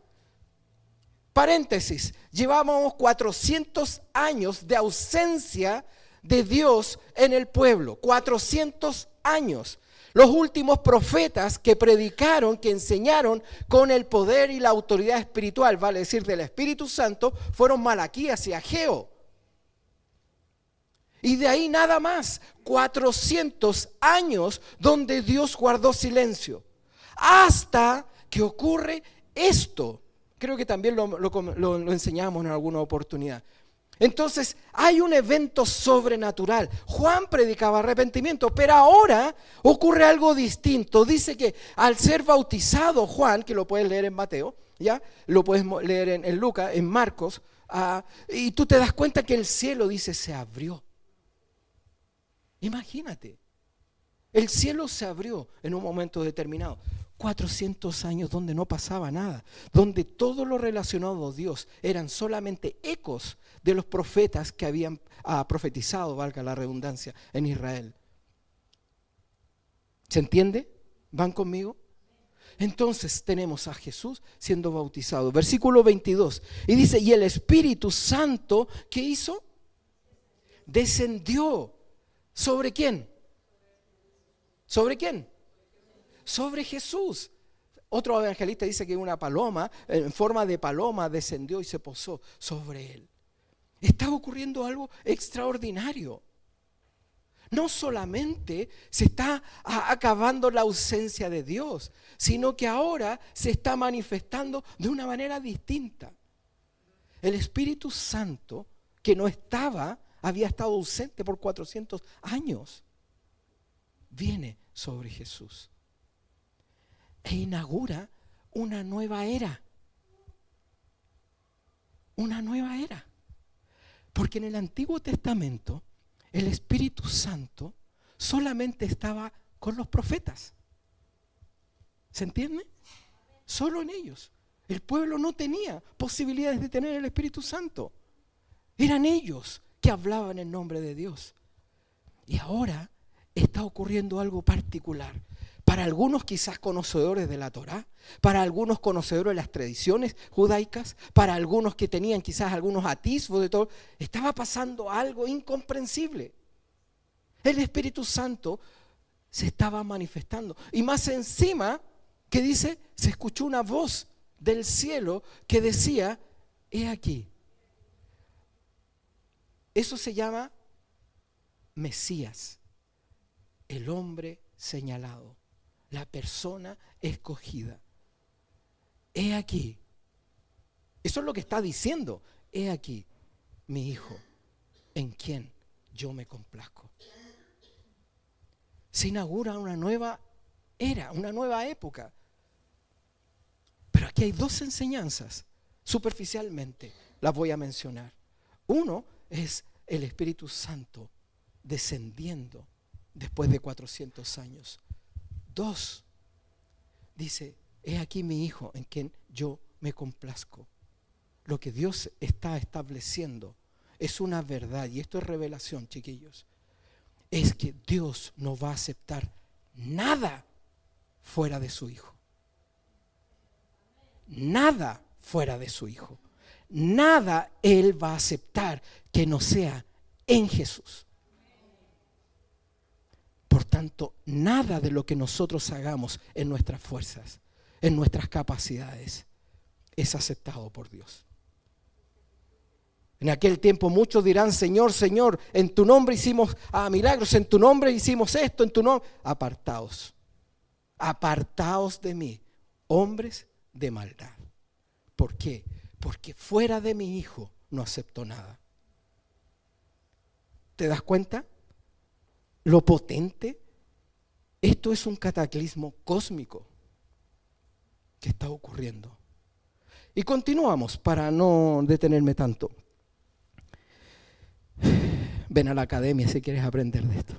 Paréntesis, llevábamos 400 años de ausencia de Dios en el pueblo, 400 años. Los últimos profetas que predicaron, que enseñaron con el poder y la autoridad espiritual, vale decir del Espíritu Santo, fueron Malaquías y Ageo. Y de ahí nada más, 400 años donde Dios guardó silencio. Hasta que ocurre esto. Creo que también lo enseñamos en alguna oportunidad. Entonces, hay un evento sobrenatural. Juan predicaba arrepentimiento, pero ahora ocurre algo distinto. Dice que al ser bautizado Juan, que lo puedes leer en Mateo, ¿ya? Lo puedes leer en Lucas, en Marcos, y tú te das cuenta que el cielo, dice, se abrió. Imagínate, el cielo se abrió en un momento determinado. 400 años donde no pasaba nada, donde todo lo relacionado a Dios eran solamente ecos de los profetas que habían profetizado, valga la redundancia, en Israel. ¿Se entiende? ¿Van conmigo? Entonces tenemos a Jesús siendo bautizado. Versículo 22. Y dice, y el Espíritu Santo, ¿qué hizo? Descendió. ¿Sobre quién? ¿Sobre quién? Sobre Jesús. Otro evangelista dice que una paloma, en forma de paloma, descendió y se posó sobre él. Está ocurriendo algo extraordinario. No solamente se está acabando la ausencia de Dios, sino que ahora se está manifestando de una manera distinta. El Espíritu Santo, que no había estado ausente por 400 años, viene sobre Jesús e inaugura una nueva era. Una nueva era. Porque en el Antiguo Testamento el Espíritu Santo solamente estaba con los profetas. ¿Se entiende? Solo en ellos. El pueblo no tenía posibilidades de tener el Espíritu Santo. Eran ellos que hablaban en nombre de Dios. Y ahora está ocurriendo algo particular. Para algunos quizás conocedores de la Torá, para algunos conocedores de las tradiciones judaicas, para algunos que tenían quizás algunos atisbos de todo, estaba pasando algo incomprensible. El Espíritu Santo se estaba manifestando. Y más encima, que dice, se escuchó una voz del cielo que decía, he aquí. Eso se llama Mesías, el hombre señalado. La persona escogida. He aquí. Eso es lo que está diciendo. He aquí, mi hijo. en quien yo me complazco. Se inaugura una nueva era, una nueva época. Pero aquí hay dos enseñanzas, superficialmente las voy a mencionar. Uno es el Espíritu Santo descendiendo después de 400 años. Dos, dice, he aquí mi Hijo en quien yo me complazco. Lo que Dios está estableciendo es una verdad, y esto es revelación, chiquillos, es que Dios no va a aceptar nada fuera de su Hijo. Nada fuera de su Hijo. Nada Él va a aceptar que no sea en Jesús. Por tanto, nada de lo que nosotros hagamos en nuestras fuerzas, en nuestras capacidades, es aceptado por Dios. En aquel tiempo muchos dirán, Señor, Señor, en tu nombre hicimos milagros, en tu nombre hicimos esto, en tu nombre. Apartaos, apartaos de mí, hombres de maldad. ¿Por qué? Porque fuera de mi Hijo no acepto nada. ¿Te das cuenta? Lo potente. Esto es un cataclismo cósmico que está ocurriendo. Y continuamos para no detenerme tanto. Ven a la academia si quieres aprender de esto.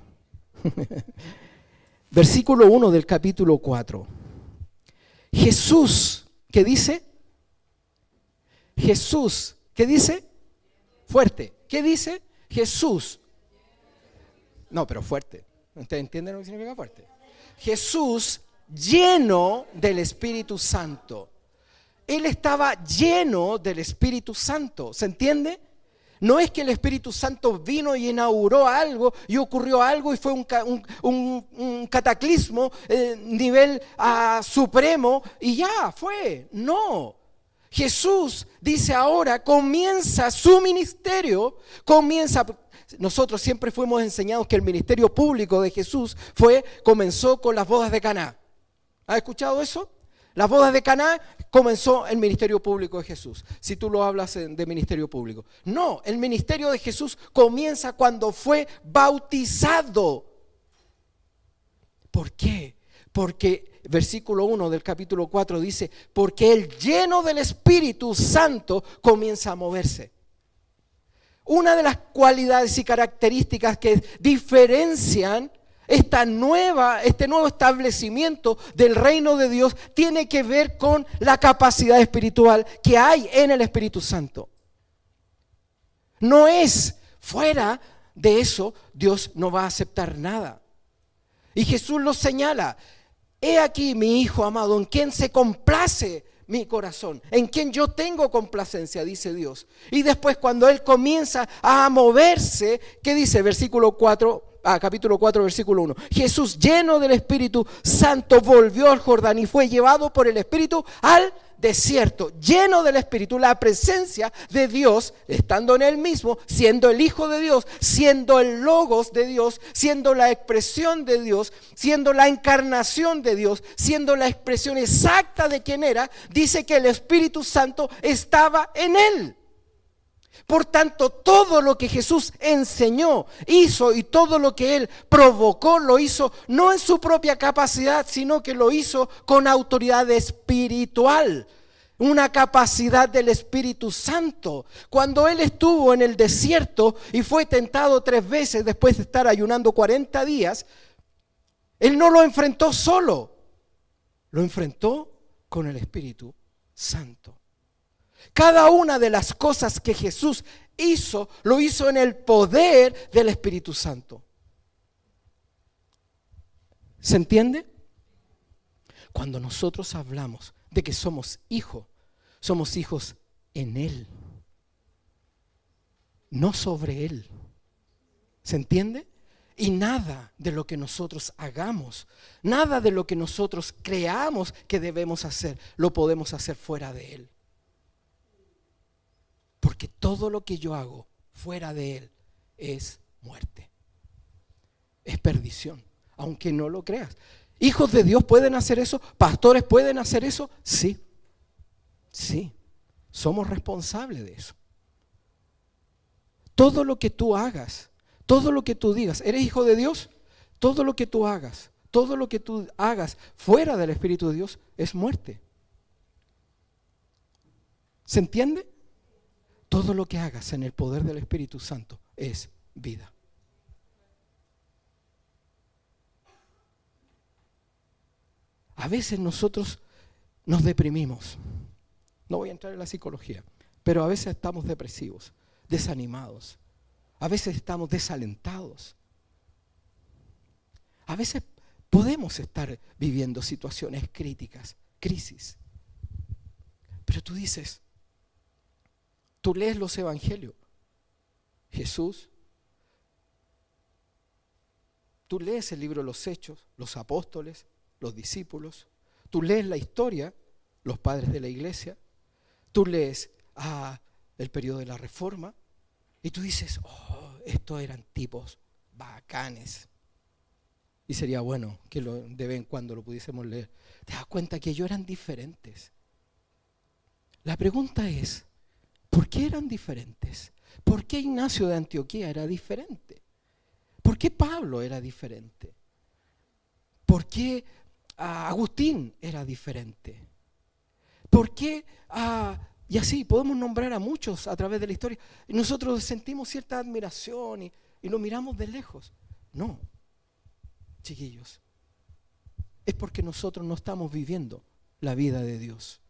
Versículo 1 del capítulo 4. Jesús, ¿qué dice? Jesús, ¿qué dice? Fuerte. ¿Qué dice? Jesús. No, pero fuerte. ¿Ustedes entienden lo que significa fuerte? Jesús lleno del Espíritu Santo. Él estaba lleno del Espíritu Santo. ¿Se entiende? No es que el Espíritu Santo vino y inauguró algo y ocurrió algo y fue un cataclismo nivel supremo y ya fue. No. Jesús dice ahora comienza su ministerio, nosotros siempre fuimos enseñados que el ministerio público de Jesús comenzó con las bodas de Caná. ¿Has escuchado eso? Las bodas de Caná comenzó el ministerio público de Jesús. Si tú lo hablas de ministerio público. No, el ministerio de Jesús comienza cuando fue bautizado. ¿Por qué? Porque versículo 1 del capítulo 4 dice, porque Él lleno del Espíritu Santo comienza a moverse. Una de las cualidades y características que diferencian este nuevo establecimiento del reino de Dios tiene que ver con la capacidad espiritual que hay en el Espíritu Santo. No es fuera de eso, Dios no va a aceptar nada. Y Jesús lo señala, he aquí mi Hijo amado, en quien se complace mi corazón, en quien yo tengo complacencia, dice Dios. Y después cuando Él comienza a moverse, ¿qué dice? Capítulo 4, versículo 1. Jesús, lleno del Espíritu Santo, volvió al Jordán y fue llevado por el Espíritu al desierto. Lleno del Espíritu, la presencia de Dios, estando en Él mismo, siendo el Hijo de Dios, siendo el Logos de Dios, siendo la expresión de Dios, siendo la encarnación de Dios, siendo la expresión exacta de quien era, dice que el Espíritu Santo estaba en Él. Por tanto, todo lo que Jesús enseñó, hizo y todo lo que Él provocó, lo hizo no en su propia capacidad, sino que lo hizo con autoridad espiritual, una capacidad del Espíritu Santo. Cuando Él estuvo en el desierto y fue tentado 3 veces después de estar ayunando 40 días, Él no lo enfrentó solo, lo enfrentó con el Espíritu Santo. Cada una de las cosas que Jesús hizo, lo hizo en el poder del Espíritu Santo. ¿Se entiende? Cuando nosotros hablamos de que somos hijos en Él, no sobre Él. ¿Se entiende? Y nada de lo que nosotros hagamos, nada de lo que nosotros creamos que debemos hacer, lo podemos hacer fuera de Él. Porque todo lo que yo hago fuera de Él es muerte, es perdición, aunque no lo creas. ¿Hijos de Dios pueden hacer eso? ¿Pastores pueden hacer eso? Sí, somos responsables de eso. todo lo que tú hagas, todo lo que tú digas, ¿eres hijo de Dios? Todo lo que tú hagas fuera del Espíritu de Dios es muerte. ¿Se entiende? Todo lo que hagas en el poder del Espíritu Santo es vida. A veces nosotros nos deprimimos. No voy a entrar en la psicología, pero a veces estamos depresivos, desanimados. A veces estamos desalentados. A veces podemos estar viviendo situaciones críticas, crisis. Pero tú dices, tú lees los evangelios, Jesús, tú lees el libro de los Hechos, los apóstoles, los discípulos, tú lees la historia, los padres de la iglesia, tú lees el periodo de la Reforma y tú dices, estos eran tipos bacanes. Y sería bueno que de vez en cuando lo pudiésemos leer. Te das cuenta que ellos eran diferentes. La pregunta es, ¿por qué eran diferentes? ¿Por qué Ignacio de Antioquía era diferente? ¿Por qué Pablo era diferente? ¿Por qué Agustín era diferente? ¿Por qué? Y así podemos nombrar a muchos a través de la historia. Y nosotros sentimos cierta admiración y lo miramos de lejos. No, chiquillos, es porque nosotros no estamos viviendo la vida de Dios.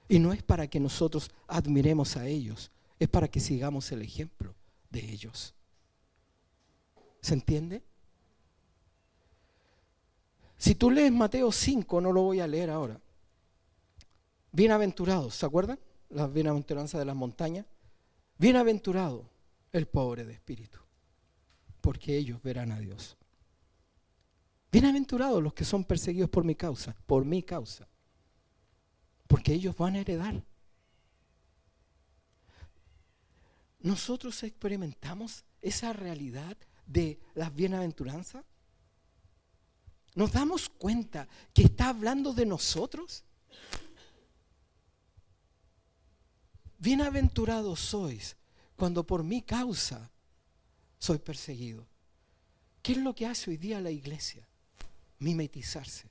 Y no es para que nosotros admiremos a ellos, es para que sigamos el ejemplo de ellos. ¿Se entiende? Si tú lees Mateo 5, no lo voy a leer ahora. Bienaventurados, ¿se acuerdan? Las bienaventuranzas de las montañas. Bienaventurado el pobre de espíritu, porque ellos verán a Dios. Bienaventurados los que son perseguidos por mi causa, porque ellos van a heredar. ¿Nosotros experimentamos esa realidad de las bienaventuranzas? ¿Nos damos cuenta que está hablando de nosotros? Bienaventurados sois cuando por mi causa soy perseguido. ¿Qué es lo que hace hoy día la iglesia? Mimetizarse,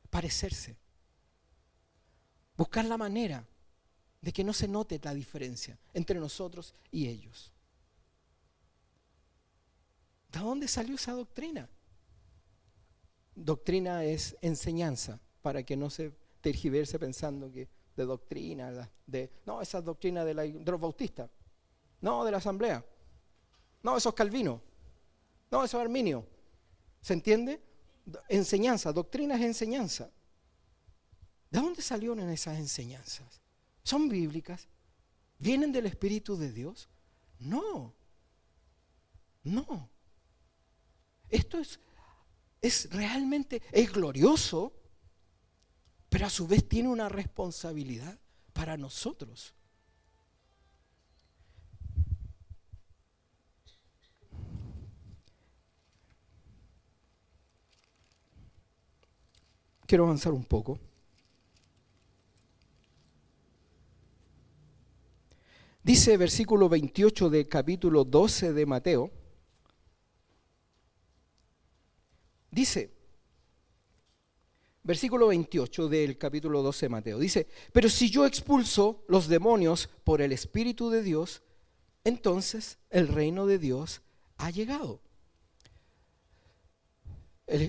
parecerse, buscar la manera de que no se note la diferencia entre nosotros y ellos. ¿De dónde salió esa doctrina? Doctrina es enseñanza, para que no se tergiverse pensando que de doctrina, no, esa es doctrina de los bautistas, no, de la asamblea, no, eso es Calvino, no, eso es Arminio. ¿Se entiende? Enseñanza, doctrina es enseñanza. ¿De dónde salieron esas enseñanzas? ¿Son bíblicas? ¿Vienen del Espíritu de Dios? No. Esto es realmente, es glorioso, pero a su vez tiene una responsabilidad para nosotros. Quiero avanzar un poco. Dice versículo 28 del capítulo 12 de Mateo. Dice, versículo 28 del capítulo 12 de Mateo. Dice, pero si yo expulso los demonios por el Espíritu de Dios, entonces el reino de Dios ha llegado.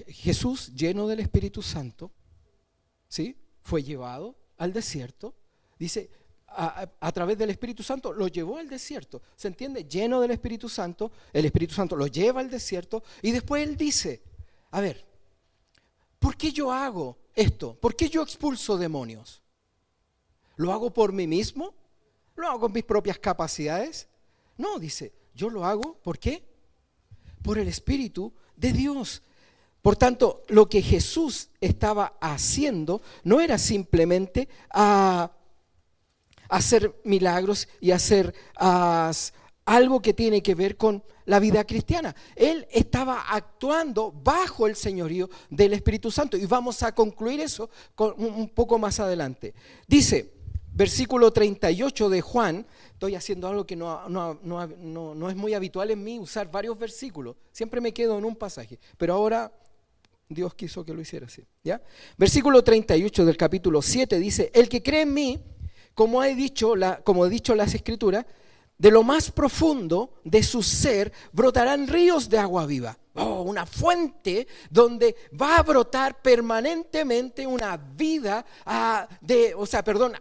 Jesús, lleno del Espíritu Santo, ¿sí?, fue llevado al desierto. Dice, a través del Espíritu Santo lo llevó al desierto. ¿Se entiende? Lleno del Espíritu Santo, el Espíritu Santo lo lleva al desierto y después él dice, a ver, ¿por qué yo hago esto? ¿Por qué yo expulso demonios? ¿Lo hago por mí mismo? ¿Lo hago con mis propias capacidades? No, dice, yo lo hago, ¿por qué? Por el Espíritu de Dios. Por tanto, lo que Jesús estaba haciendo no era simplemente hacer milagros y hacer algo que tiene que ver con la vida cristiana. Él estaba actuando bajo el señorío del Espíritu Santo y vamos a concluir eso un poco más adelante. Dice, versículo 38 de Juan. Estoy haciendo algo que no es muy habitual en mí, usar varios versículos. Siempre me quedo en un pasaje, pero ahora Dios quiso que lo hiciera así, ¿ya? Versículo 38 del capítulo 7 dice: el que cree en mí, como he dicho las Escrituras, de lo más profundo de su ser brotarán ríos de agua viva. Una fuente donde va a brotar permanentemente una vida,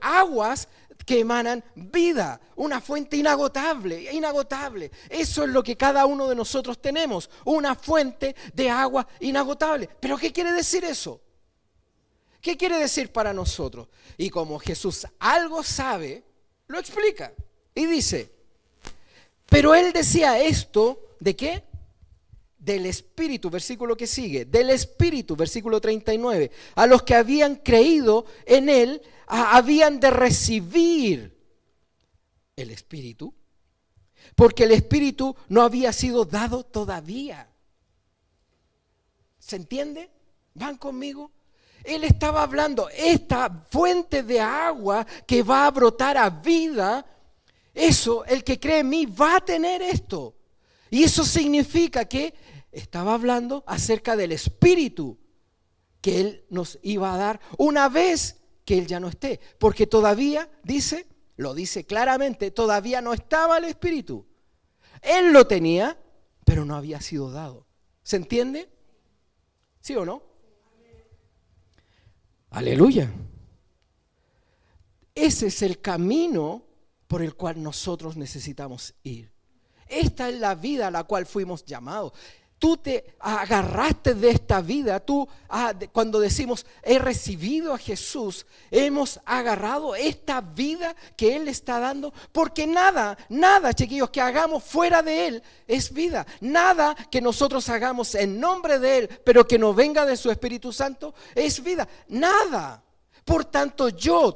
aguas que emanan vida, una fuente inagotable, inagotable. Eso es lo que cada uno de nosotros tenemos, una fuente de agua inagotable. ¿Pero qué quiere decir eso? ¿Qué quiere decir para nosotros? Y como Jesús algo sabe, lo explica y dice: pero él decía esto, ¿de qué? Del Espíritu, versículo que sigue, del Espíritu, versículo 39. A los que habían creído en él, habían de recibir el Espíritu, porque el Espíritu no había sido dado todavía. ¿Se entiende? ¿Van conmigo? Él estaba hablando, esta fuente de agua que va a brotar a vida, eso, el que cree en mí va a tener esto. Y eso significa que estaba hablando acerca del Espíritu que Él nos iba a dar una vez que Él ya no esté. Porque todavía, lo dice claramente, todavía no estaba el Espíritu. Él lo tenía, pero no había sido dado. ¿Se entiende? ¿Sí o no? Aleluya. Ese es el camino por el cual nosotros necesitamos ir. Esta es la vida a la cual fuimos llamados. Tú te agarraste de esta vida. Cuando decimos he recibido a Jesús, hemos agarrado esta vida que Él está dando, porque nada, chiquillos, que hagamos fuera de Él es vida. Nada que nosotros hagamos en nombre de Él, pero que no venga de su Espíritu Santo, es vida. Nada. Por tanto,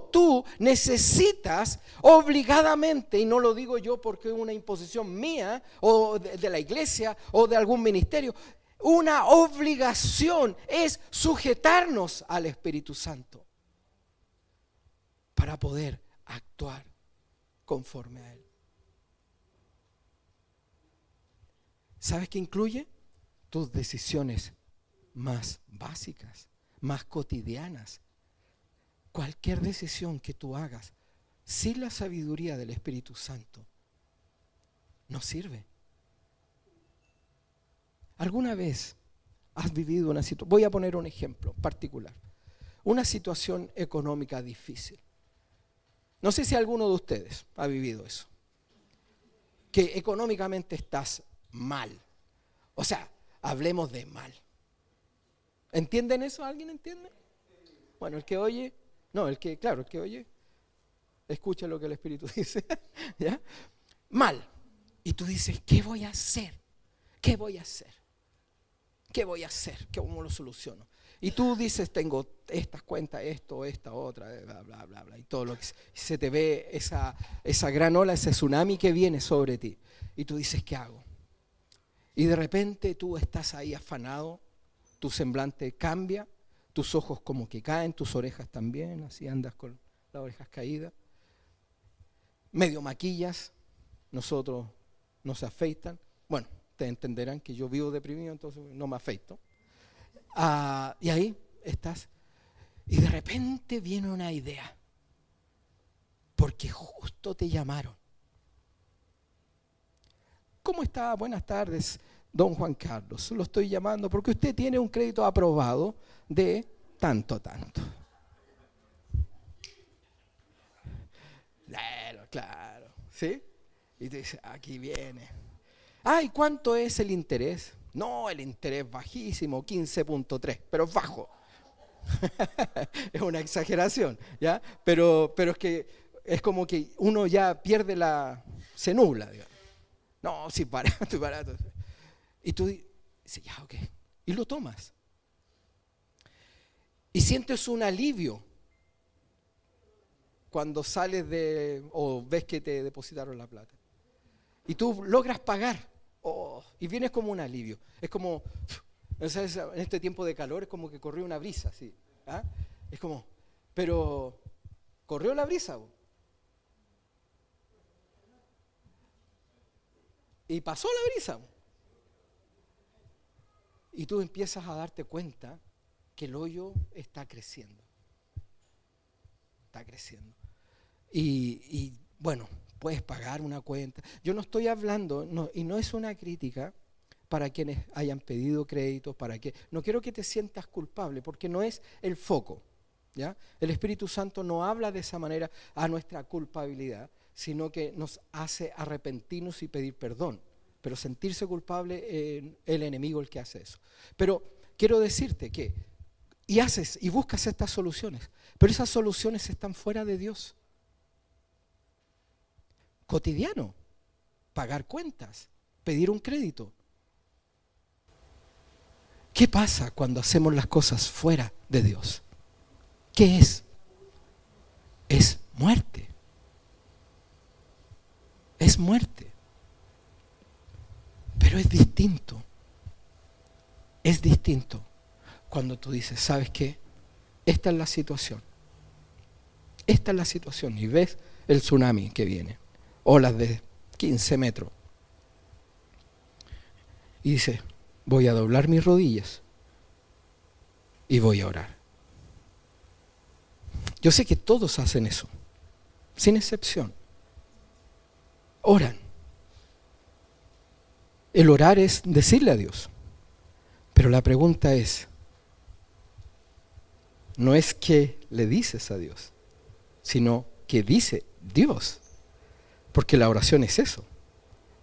tú necesitas obligadamente, y no lo digo yo porque es una imposición mía o de la iglesia o de algún ministerio, una obligación es sujetarnos al Espíritu Santo para poder actuar conforme a Él. ¿Sabes qué incluye? Tus decisiones más básicas, más cotidianas. Cualquier decisión que tú hagas sin la sabiduría del Espíritu Santo no sirve. ¿Alguna vez has vivido una situación? Voy a poner un ejemplo particular. Una situación económica difícil. No sé si alguno de ustedes ha vivido eso. Que económicamente estás mal. O sea, hablemos de mal. ¿Entienden eso? ¿Alguien entiende? Bueno, el que oye... No, el que oye, escucha lo que el Espíritu dice, ¿ya? Mal. Y tú dices, ¿qué voy a hacer? ¿Qué voy a hacer? ¿Qué voy a hacer? ¿Cómo lo soluciono? Y tú dices, tengo estas cuentas, esto, esta, otra, bla, bla, bla, bla. Y todo lo que se te ve esa gran ola, ese tsunami que viene sobre ti. Y tú dices, ¿qué hago? Y de repente tú estás ahí afanado, tu semblante cambia. Tus ojos como que caen, tus orejas también, así andas con las orejas caídas. Medio maquillas, nosotros nos afeitan. Bueno, te entenderán que yo vivo deprimido, entonces no me afeito. Y ahí estás. Y de repente viene una idea, porque justo te llamaron. ¿Cómo está? Buenas tardes, don Juan Carlos. Lo estoy llamando porque usted tiene un crédito aprobado de tanto. Claro, ¿sí? Y te dice, aquí viene. Ay, ¿cuánto es el interés? No, el interés bajísimo, 15.3, pero bajo. Es una exageración, ¿ya? Pero es que es como que uno ya pierde se nubla, digamos. No, sí, barato. Y tú dices, ya, ok. Y lo tomas. Y sientes un alivio cuando sales o ves que te depositaron la plata. Y tú logras pagar. Y vienes como un alivio. Es como, ¿sabes? En este tiempo de calor es como que corrió una brisa, ¿sí? ¿Ah? Es como, pero corrió la brisa. Y pasó la brisa. Y tú empiezas a darte cuenta que el hoyo está creciendo. Está creciendo. Y bueno, puedes pagar una cuenta. Yo no estoy hablando, y no es una crítica para quienes hayan pedido créditos, no quiero que te sientas culpable, porque no es el foco, ¿ya? El Espíritu Santo no habla de esa manera a nuestra culpabilidad, sino que nos hace arrepentirnos y pedir perdón. Pero sentirse culpable, el enemigo el que hace eso. Pero quiero decirte que, y buscas estas soluciones, pero esas soluciones están fuera de Dios. Cotidiano, pagar cuentas, pedir un crédito. ¿Qué pasa cuando hacemos las cosas fuera de Dios? ¿Qué es? Es muerte. Es muerte. Pero es distinto. Es distinto cuando tú dices, ¿sabes qué? Esta es la situación. Esta es la situación. Y ves el tsunami que viene. Olas de 15 metros. Y dices, voy a doblar mis rodillas y voy a orar. Yo sé que todos hacen eso, sin excepción. Oran. El orar es decirle a Dios. Pero la pregunta es, no es que le dices a Dios, sino que dice Dios. Porque la oración es eso,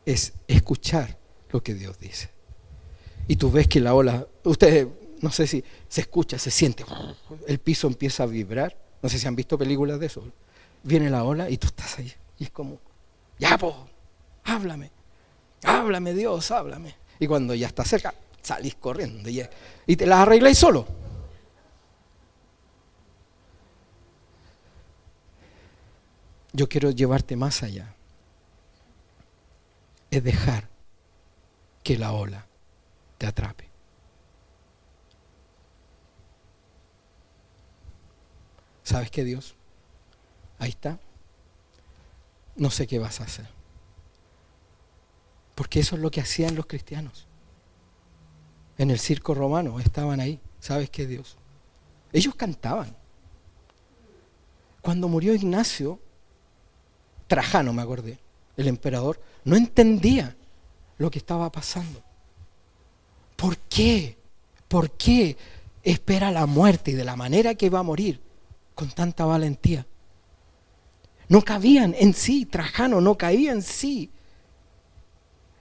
es escuchar lo que Dios dice. Y tú ves que la ola, ustedes, no sé si se escucha, se siente, el piso empieza a vibrar. No sé si han visto películas de eso. Viene la ola y tú estás ahí. Y es como, ya po, háblame Dios, háblame. Y cuando ya está cerca, salís corriendo y te las arregláis solo. Yo quiero llevarte más allá. Es dejar que la ola te atrape. ¿Sabes qué, Dios? Ahí está. No sé qué vas a hacer. Porque eso es lo que hacían los cristianos. En el circo romano estaban ahí. ¿Sabes qué, Dios? Ellos cantaban. Cuando murió Ignacio, Trajano, me acordé, el emperador, no entendía lo que estaba pasando. ¿Por qué? ¿Por qué espera la muerte y de la manera que va a morir con tanta valentía? No cabían en sí, Trajano no caía en sí.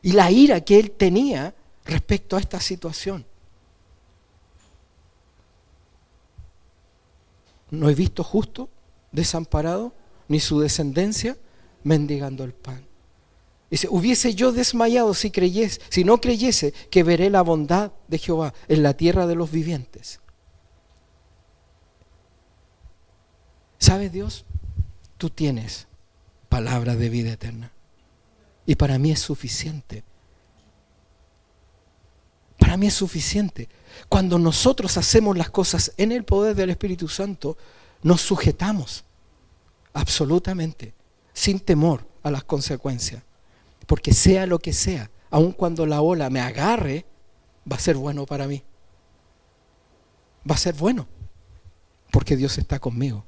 Y la ira que él tenía respecto a esta situación. No he visto justo desamparado, ni su descendencia mendigando el pan. Dice, hubiese yo desmayado si no creyese que veré la bondad de Jehová en la tierra de los vivientes. ¿Sabes, Dios? Tú tienes palabra de vida eterna. Y para mí es suficiente. Para mí es suficiente. Cuando nosotros hacemos las cosas en el poder del Espíritu Santo, nos sujetamos absolutamente, sin temor a las consecuencias. Porque sea lo que sea, aun cuando la ola me agarre, va a ser bueno para mí. Va a ser bueno. Porque Dios está conmigo.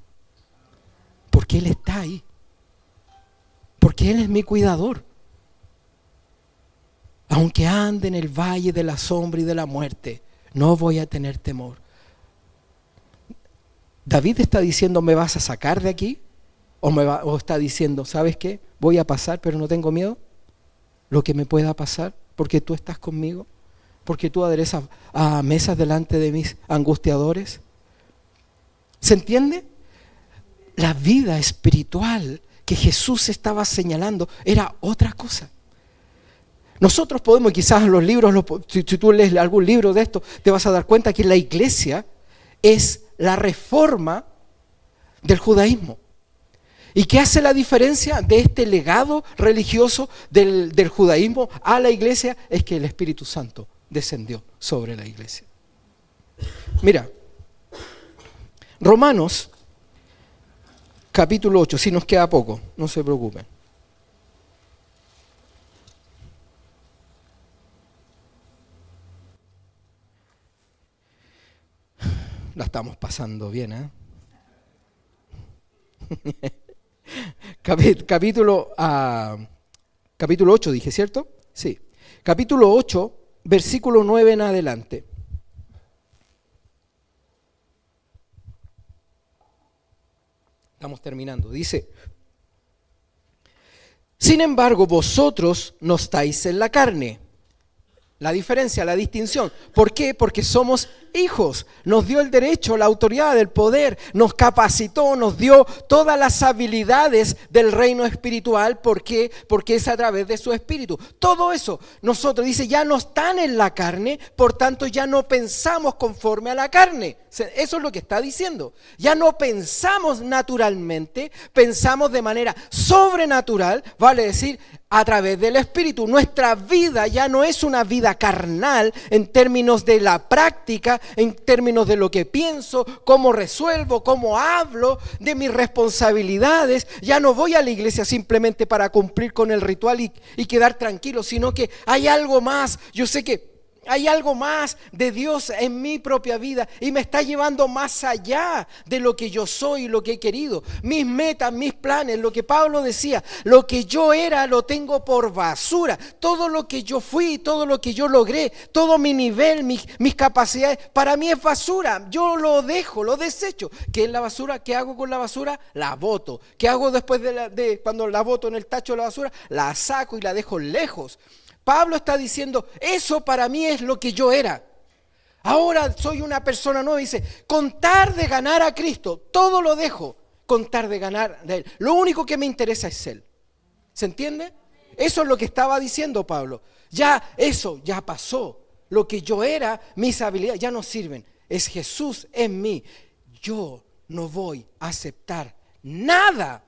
Porque Él está ahí. Porque Él es mi cuidador. Aunque ande en el valle de la sombra y de la muerte, no voy a tener temor. David está diciendo, ¿me vas a sacar de aquí? O está diciendo, ¿sabes qué? Voy a pasar, pero no tengo miedo. Lo que me pueda pasar, porque tú estás conmigo. Porque tú aderezas a mesas delante de mis angustiadores. ¿Se entiende? La vida espiritual que Jesús estaba señalando era otra cosa. Nosotros podemos, quizás en los libros, si tú lees algún libro de esto, te vas a dar cuenta que la iglesia es la reforma del judaísmo. ¿Y qué hace la diferencia de este legado religioso del judaísmo a la iglesia? Es que el Espíritu Santo descendió sobre la iglesia. Mira, Romanos, capítulo 8, si nos queda poco, no se preocupen. la estamos pasando bien, ¿eh? Capítulo 8 dije, ¿cierto? Sí. Capítulo 8, versículo 9 en adelante. Estamos terminando. Dice: sin embargo, vosotros no estáis en la carne. La diferencia, la distinción. ¿Por qué? Porque somos hijos. Nos dio el derecho, la autoridad, el poder, nos capacitó, nos dio todas las habilidades del reino espiritual. ¿Por qué? Porque es a través de su espíritu. Todo eso, nosotros, dice, ya no están en la carne, por tanto ya no pensamos conforme a la carne. Eso es lo que está diciendo. Ya no pensamos naturalmente, pensamos de manera sobrenatural, vale decir, a través del Espíritu. Nuestra vida ya no es una vida carnal en términos de la práctica, en términos de lo que pienso, cómo resuelvo, cómo hablo, de mis responsabilidades. Ya no voy a la iglesia simplemente para cumplir con el ritual y quedar tranquilo, sino que hay algo más. Yo sé que hay algo más de Dios en mi propia vida y me está llevando más allá de lo que yo soy y lo que he querido. Mis metas, mis planes, lo que Pablo decía, lo que yo era lo tengo por basura. Todo lo que yo fui, todo lo que yo logré, todo mi nivel, mis capacidades, para mí es basura. Yo lo dejo, lo desecho. ¿Qué es la basura? ¿Qué hago con la basura? La boto. ¿Qué hago después de cuando la boto en el tacho de la basura? La saco y la dejo lejos. Pablo está diciendo, eso para mí es lo que yo era. Ahora soy una persona nueva. Dice, contar de ganar a Cristo, todo lo dejo, contar de ganar de Él. Lo único que me interesa es Él. ¿Se entiende? Eso es lo que estaba diciendo Pablo. Ya eso ya pasó. Lo que yo era, mis habilidades ya no sirven. Es Jesús en mí. Yo no voy a aceptar nada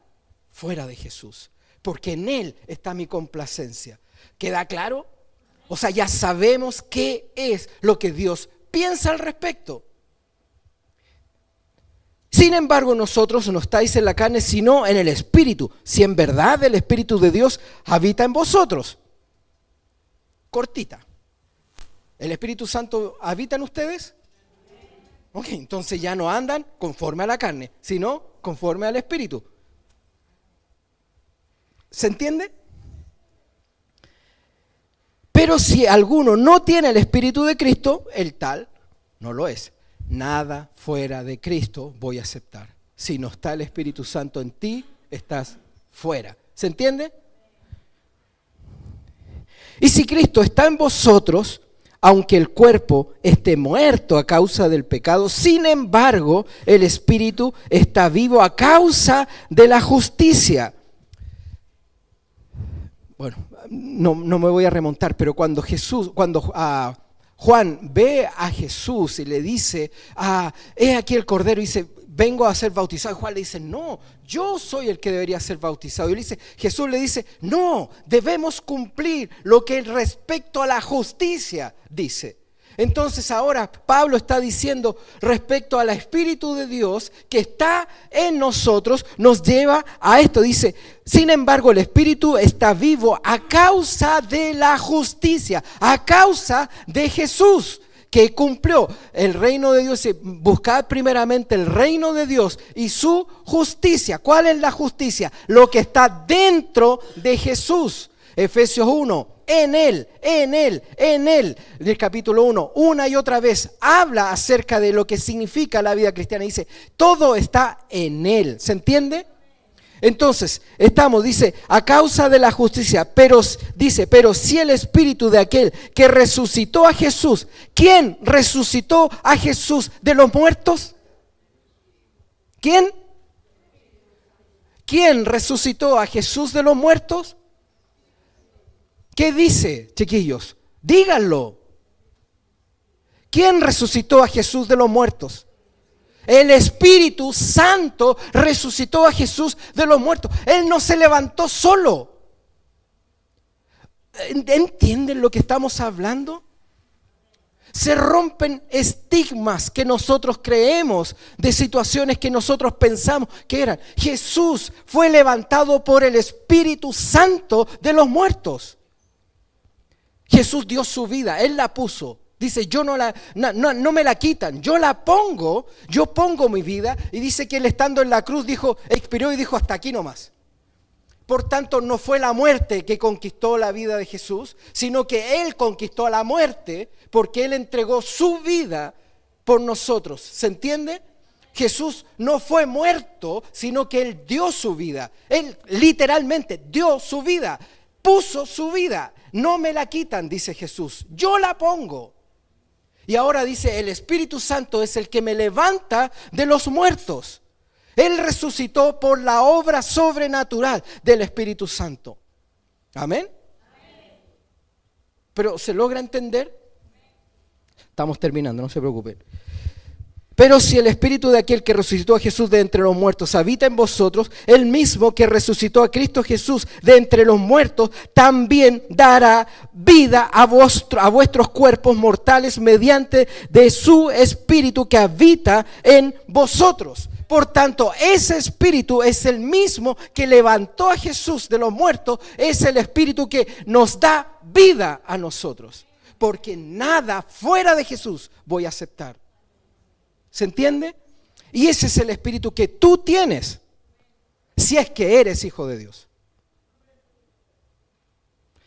fuera de Jesús, porque en Él está mi complacencia. ¿Queda claro? O sea, ya sabemos qué es lo que Dios piensa al respecto. Sin embargo, nosotros no estáis en la carne, sino en el Espíritu, si en verdad el Espíritu de Dios habita en vosotros. Cortita. ¿El Espíritu Santo habita en ustedes? Ok, entonces ya no andan conforme a la carne, sino conforme al Espíritu. ¿Se entiende? Pero si alguno no tiene el Espíritu de Cristo, el tal no lo es. Nada fuera de Cristo voy a aceptar. Si no está el Espíritu Santo en ti, estás fuera. ¿Se entiende? Y si Cristo está en vosotros, aunque el cuerpo esté muerto a causa del pecado, sin embargo, el Espíritu está vivo a causa de la justicia. Bueno, no me voy a remontar, pero cuando Juan ve a Jesús y le dice, he aquí el Cordero, y dice, vengo a ser bautizado. Y Juan le dice, no, yo soy el que debería ser bautizado. Y Jesús le dice, no, debemos cumplir lo que respecto a la justicia dice. Entonces ahora Pablo está diciendo respecto al Espíritu de Dios que está en nosotros, nos lleva a esto. Dice, sin embargo, el Espíritu está vivo a causa de la justicia, a causa de Jesús, que cumplió el reino de Dios. Buscad primeramente el reino de Dios y su justicia. ¿Cuál es la justicia? Lo que está dentro de Jesús. Efesios 1. En Él, del capítulo 1, una y otra vez habla acerca de lo que significa la vida cristiana. Dice, todo está en Él. ¿Se entiende? Entonces, dice, a causa de la justicia, pero si el Espíritu de aquel que resucitó a Jesús, ¿quién resucitó a Jesús de los muertos? ¿Quién? ¿Quién resucitó a Jesús de los muertos? ¿Qué dice, chiquillos? Díganlo. ¿Quién resucitó a Jesús de los muertos? El Espíritu Santo resucitó a Jesús de los muertos. Él no se levantó solo. ¿Entienden lo que estamos hablando? Se rompen estigmas que nosotros creemos de situaciones que nosotros pensamos que eran. Jesús fue levantado por el Espíritu Santo de los muertos. Jesús dio su vida, Él la puso. Dice, no me la quitan, yo la pongo, yo pongo mi vida. Y dice que él estando en la cruz expiró y dijo, hasta aquí nomás. Por tanto, no fue la muerte que conquistó la vida de Jesús, sino que Él conquistó la muerte porque Él entregó su vida por nosotros. ¿Se entiende? Jesús no fue muerto, sino que Él dio su vida. Él literalmente dio su vida, puso su vida. No me la quitan, dice Jesús, yo la pongo. Y ahora dice, el Espíritu Santo es el que me levanta de los muertos. Él resucitó por la obra sobrenatural del Espíritu Santo. ¿Amén? ¿Pero se logra entender? Estamos terminando, no se preocupen. Pero si el Espíritu de aquel que resucitó a Jesús de entre los muertos habita en vosotros, el mismo que resucitó a Cristo Jesús de entre los muertos, también dará vida a vuestros cuerpos mortales mediante de su Espíritu que habita en vosotros. Por tanto, ese Espíritu es el mismo que levantó a Jesús de los muertos, es el Espíritu que nos da vida a nosotros. Porque nada fuera de Jesús voy a aceptar. ¿Se entiende? Y ese es el Espíritu que tú tienes, si es que eres hijo de Dios.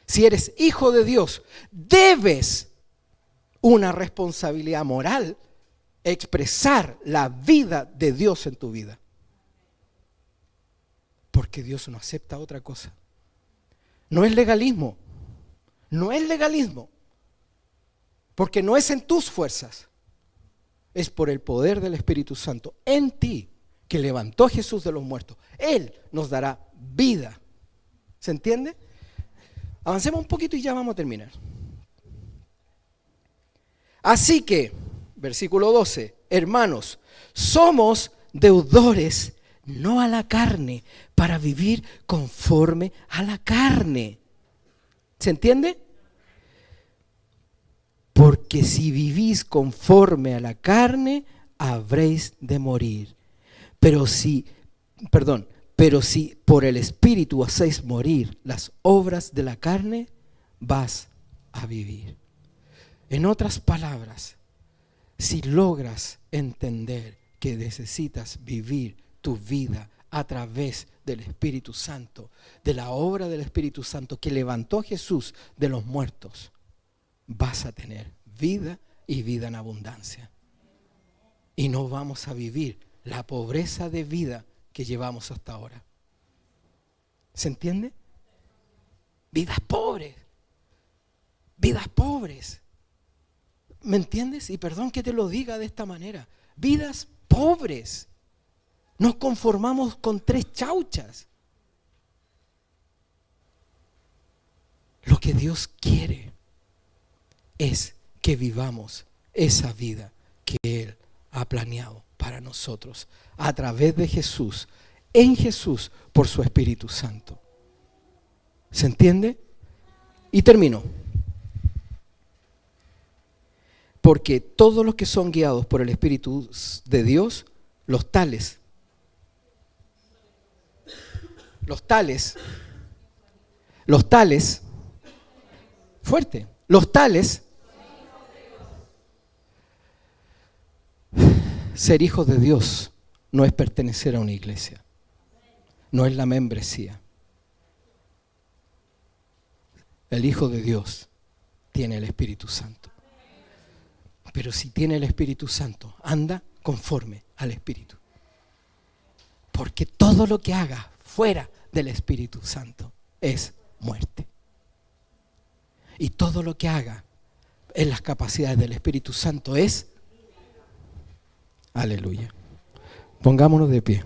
Si eres hijo de Dios, debes una responsabilidad moral expresar la vida de Dios en tu vida. Porque Dios no acepta otra cosa. No es legalismo. No es legalismo. Porque no es en tus fuerzas. Es por el poder del Espíritu Santo en ti, que levantó a Jesús de los muertos. Él nos dará vida. ¿Se entiende? Avancemos un poquito y ya vamos a terminar. Así que, versículo 12, hermanos, somos deudores, no a la carne, para vivir conforme a la carne. ¿Se entiende? Porque si vivís conforme a la carne, habréis de morir. Pero si por el Espíritu hacéis morir las obras de la carne, vas a vivir. En otras palabras, si logras entender que necesitas vivir tu vida a través del Espíritu Santo, de la obra del Espíritu Santo que levantó a Jesús de los muertos, vas a tener vida y vida en abundancia. Y no vamos a vivir la pobreza de vida que llevamos hasta ahora. ¿Se entiende? Vidas pobres. Vidas pobres. ¿Me entiendes? Y perdón que te lo diga de esta manera. Vidas pobres. Nos conformamos con 3 chauchas. Lo que Dios quiere es que vivamos esa vida que Él ha planeado para nosotros a través de Jesús, en Jesús, por su Espíritu Santo. ¿Se entiende? Y termino. Porque todos los que son guiados por el Espíritu de Dios, los tales, fuerte, los tales, ser hijos de Dios no es pertenecer a una iglesia, no es la membresía. El Hijo de Dios tiene el Espíritu Santo. Pero si tiene el Espíritu Santo, anda conforme al Espíritu. Porque todo lo que haga fuera del Espíritu Santo es muerte. Y todo lo que haga en las capacidades del Espíritu Santo es aleluya. Pongámonos de pie.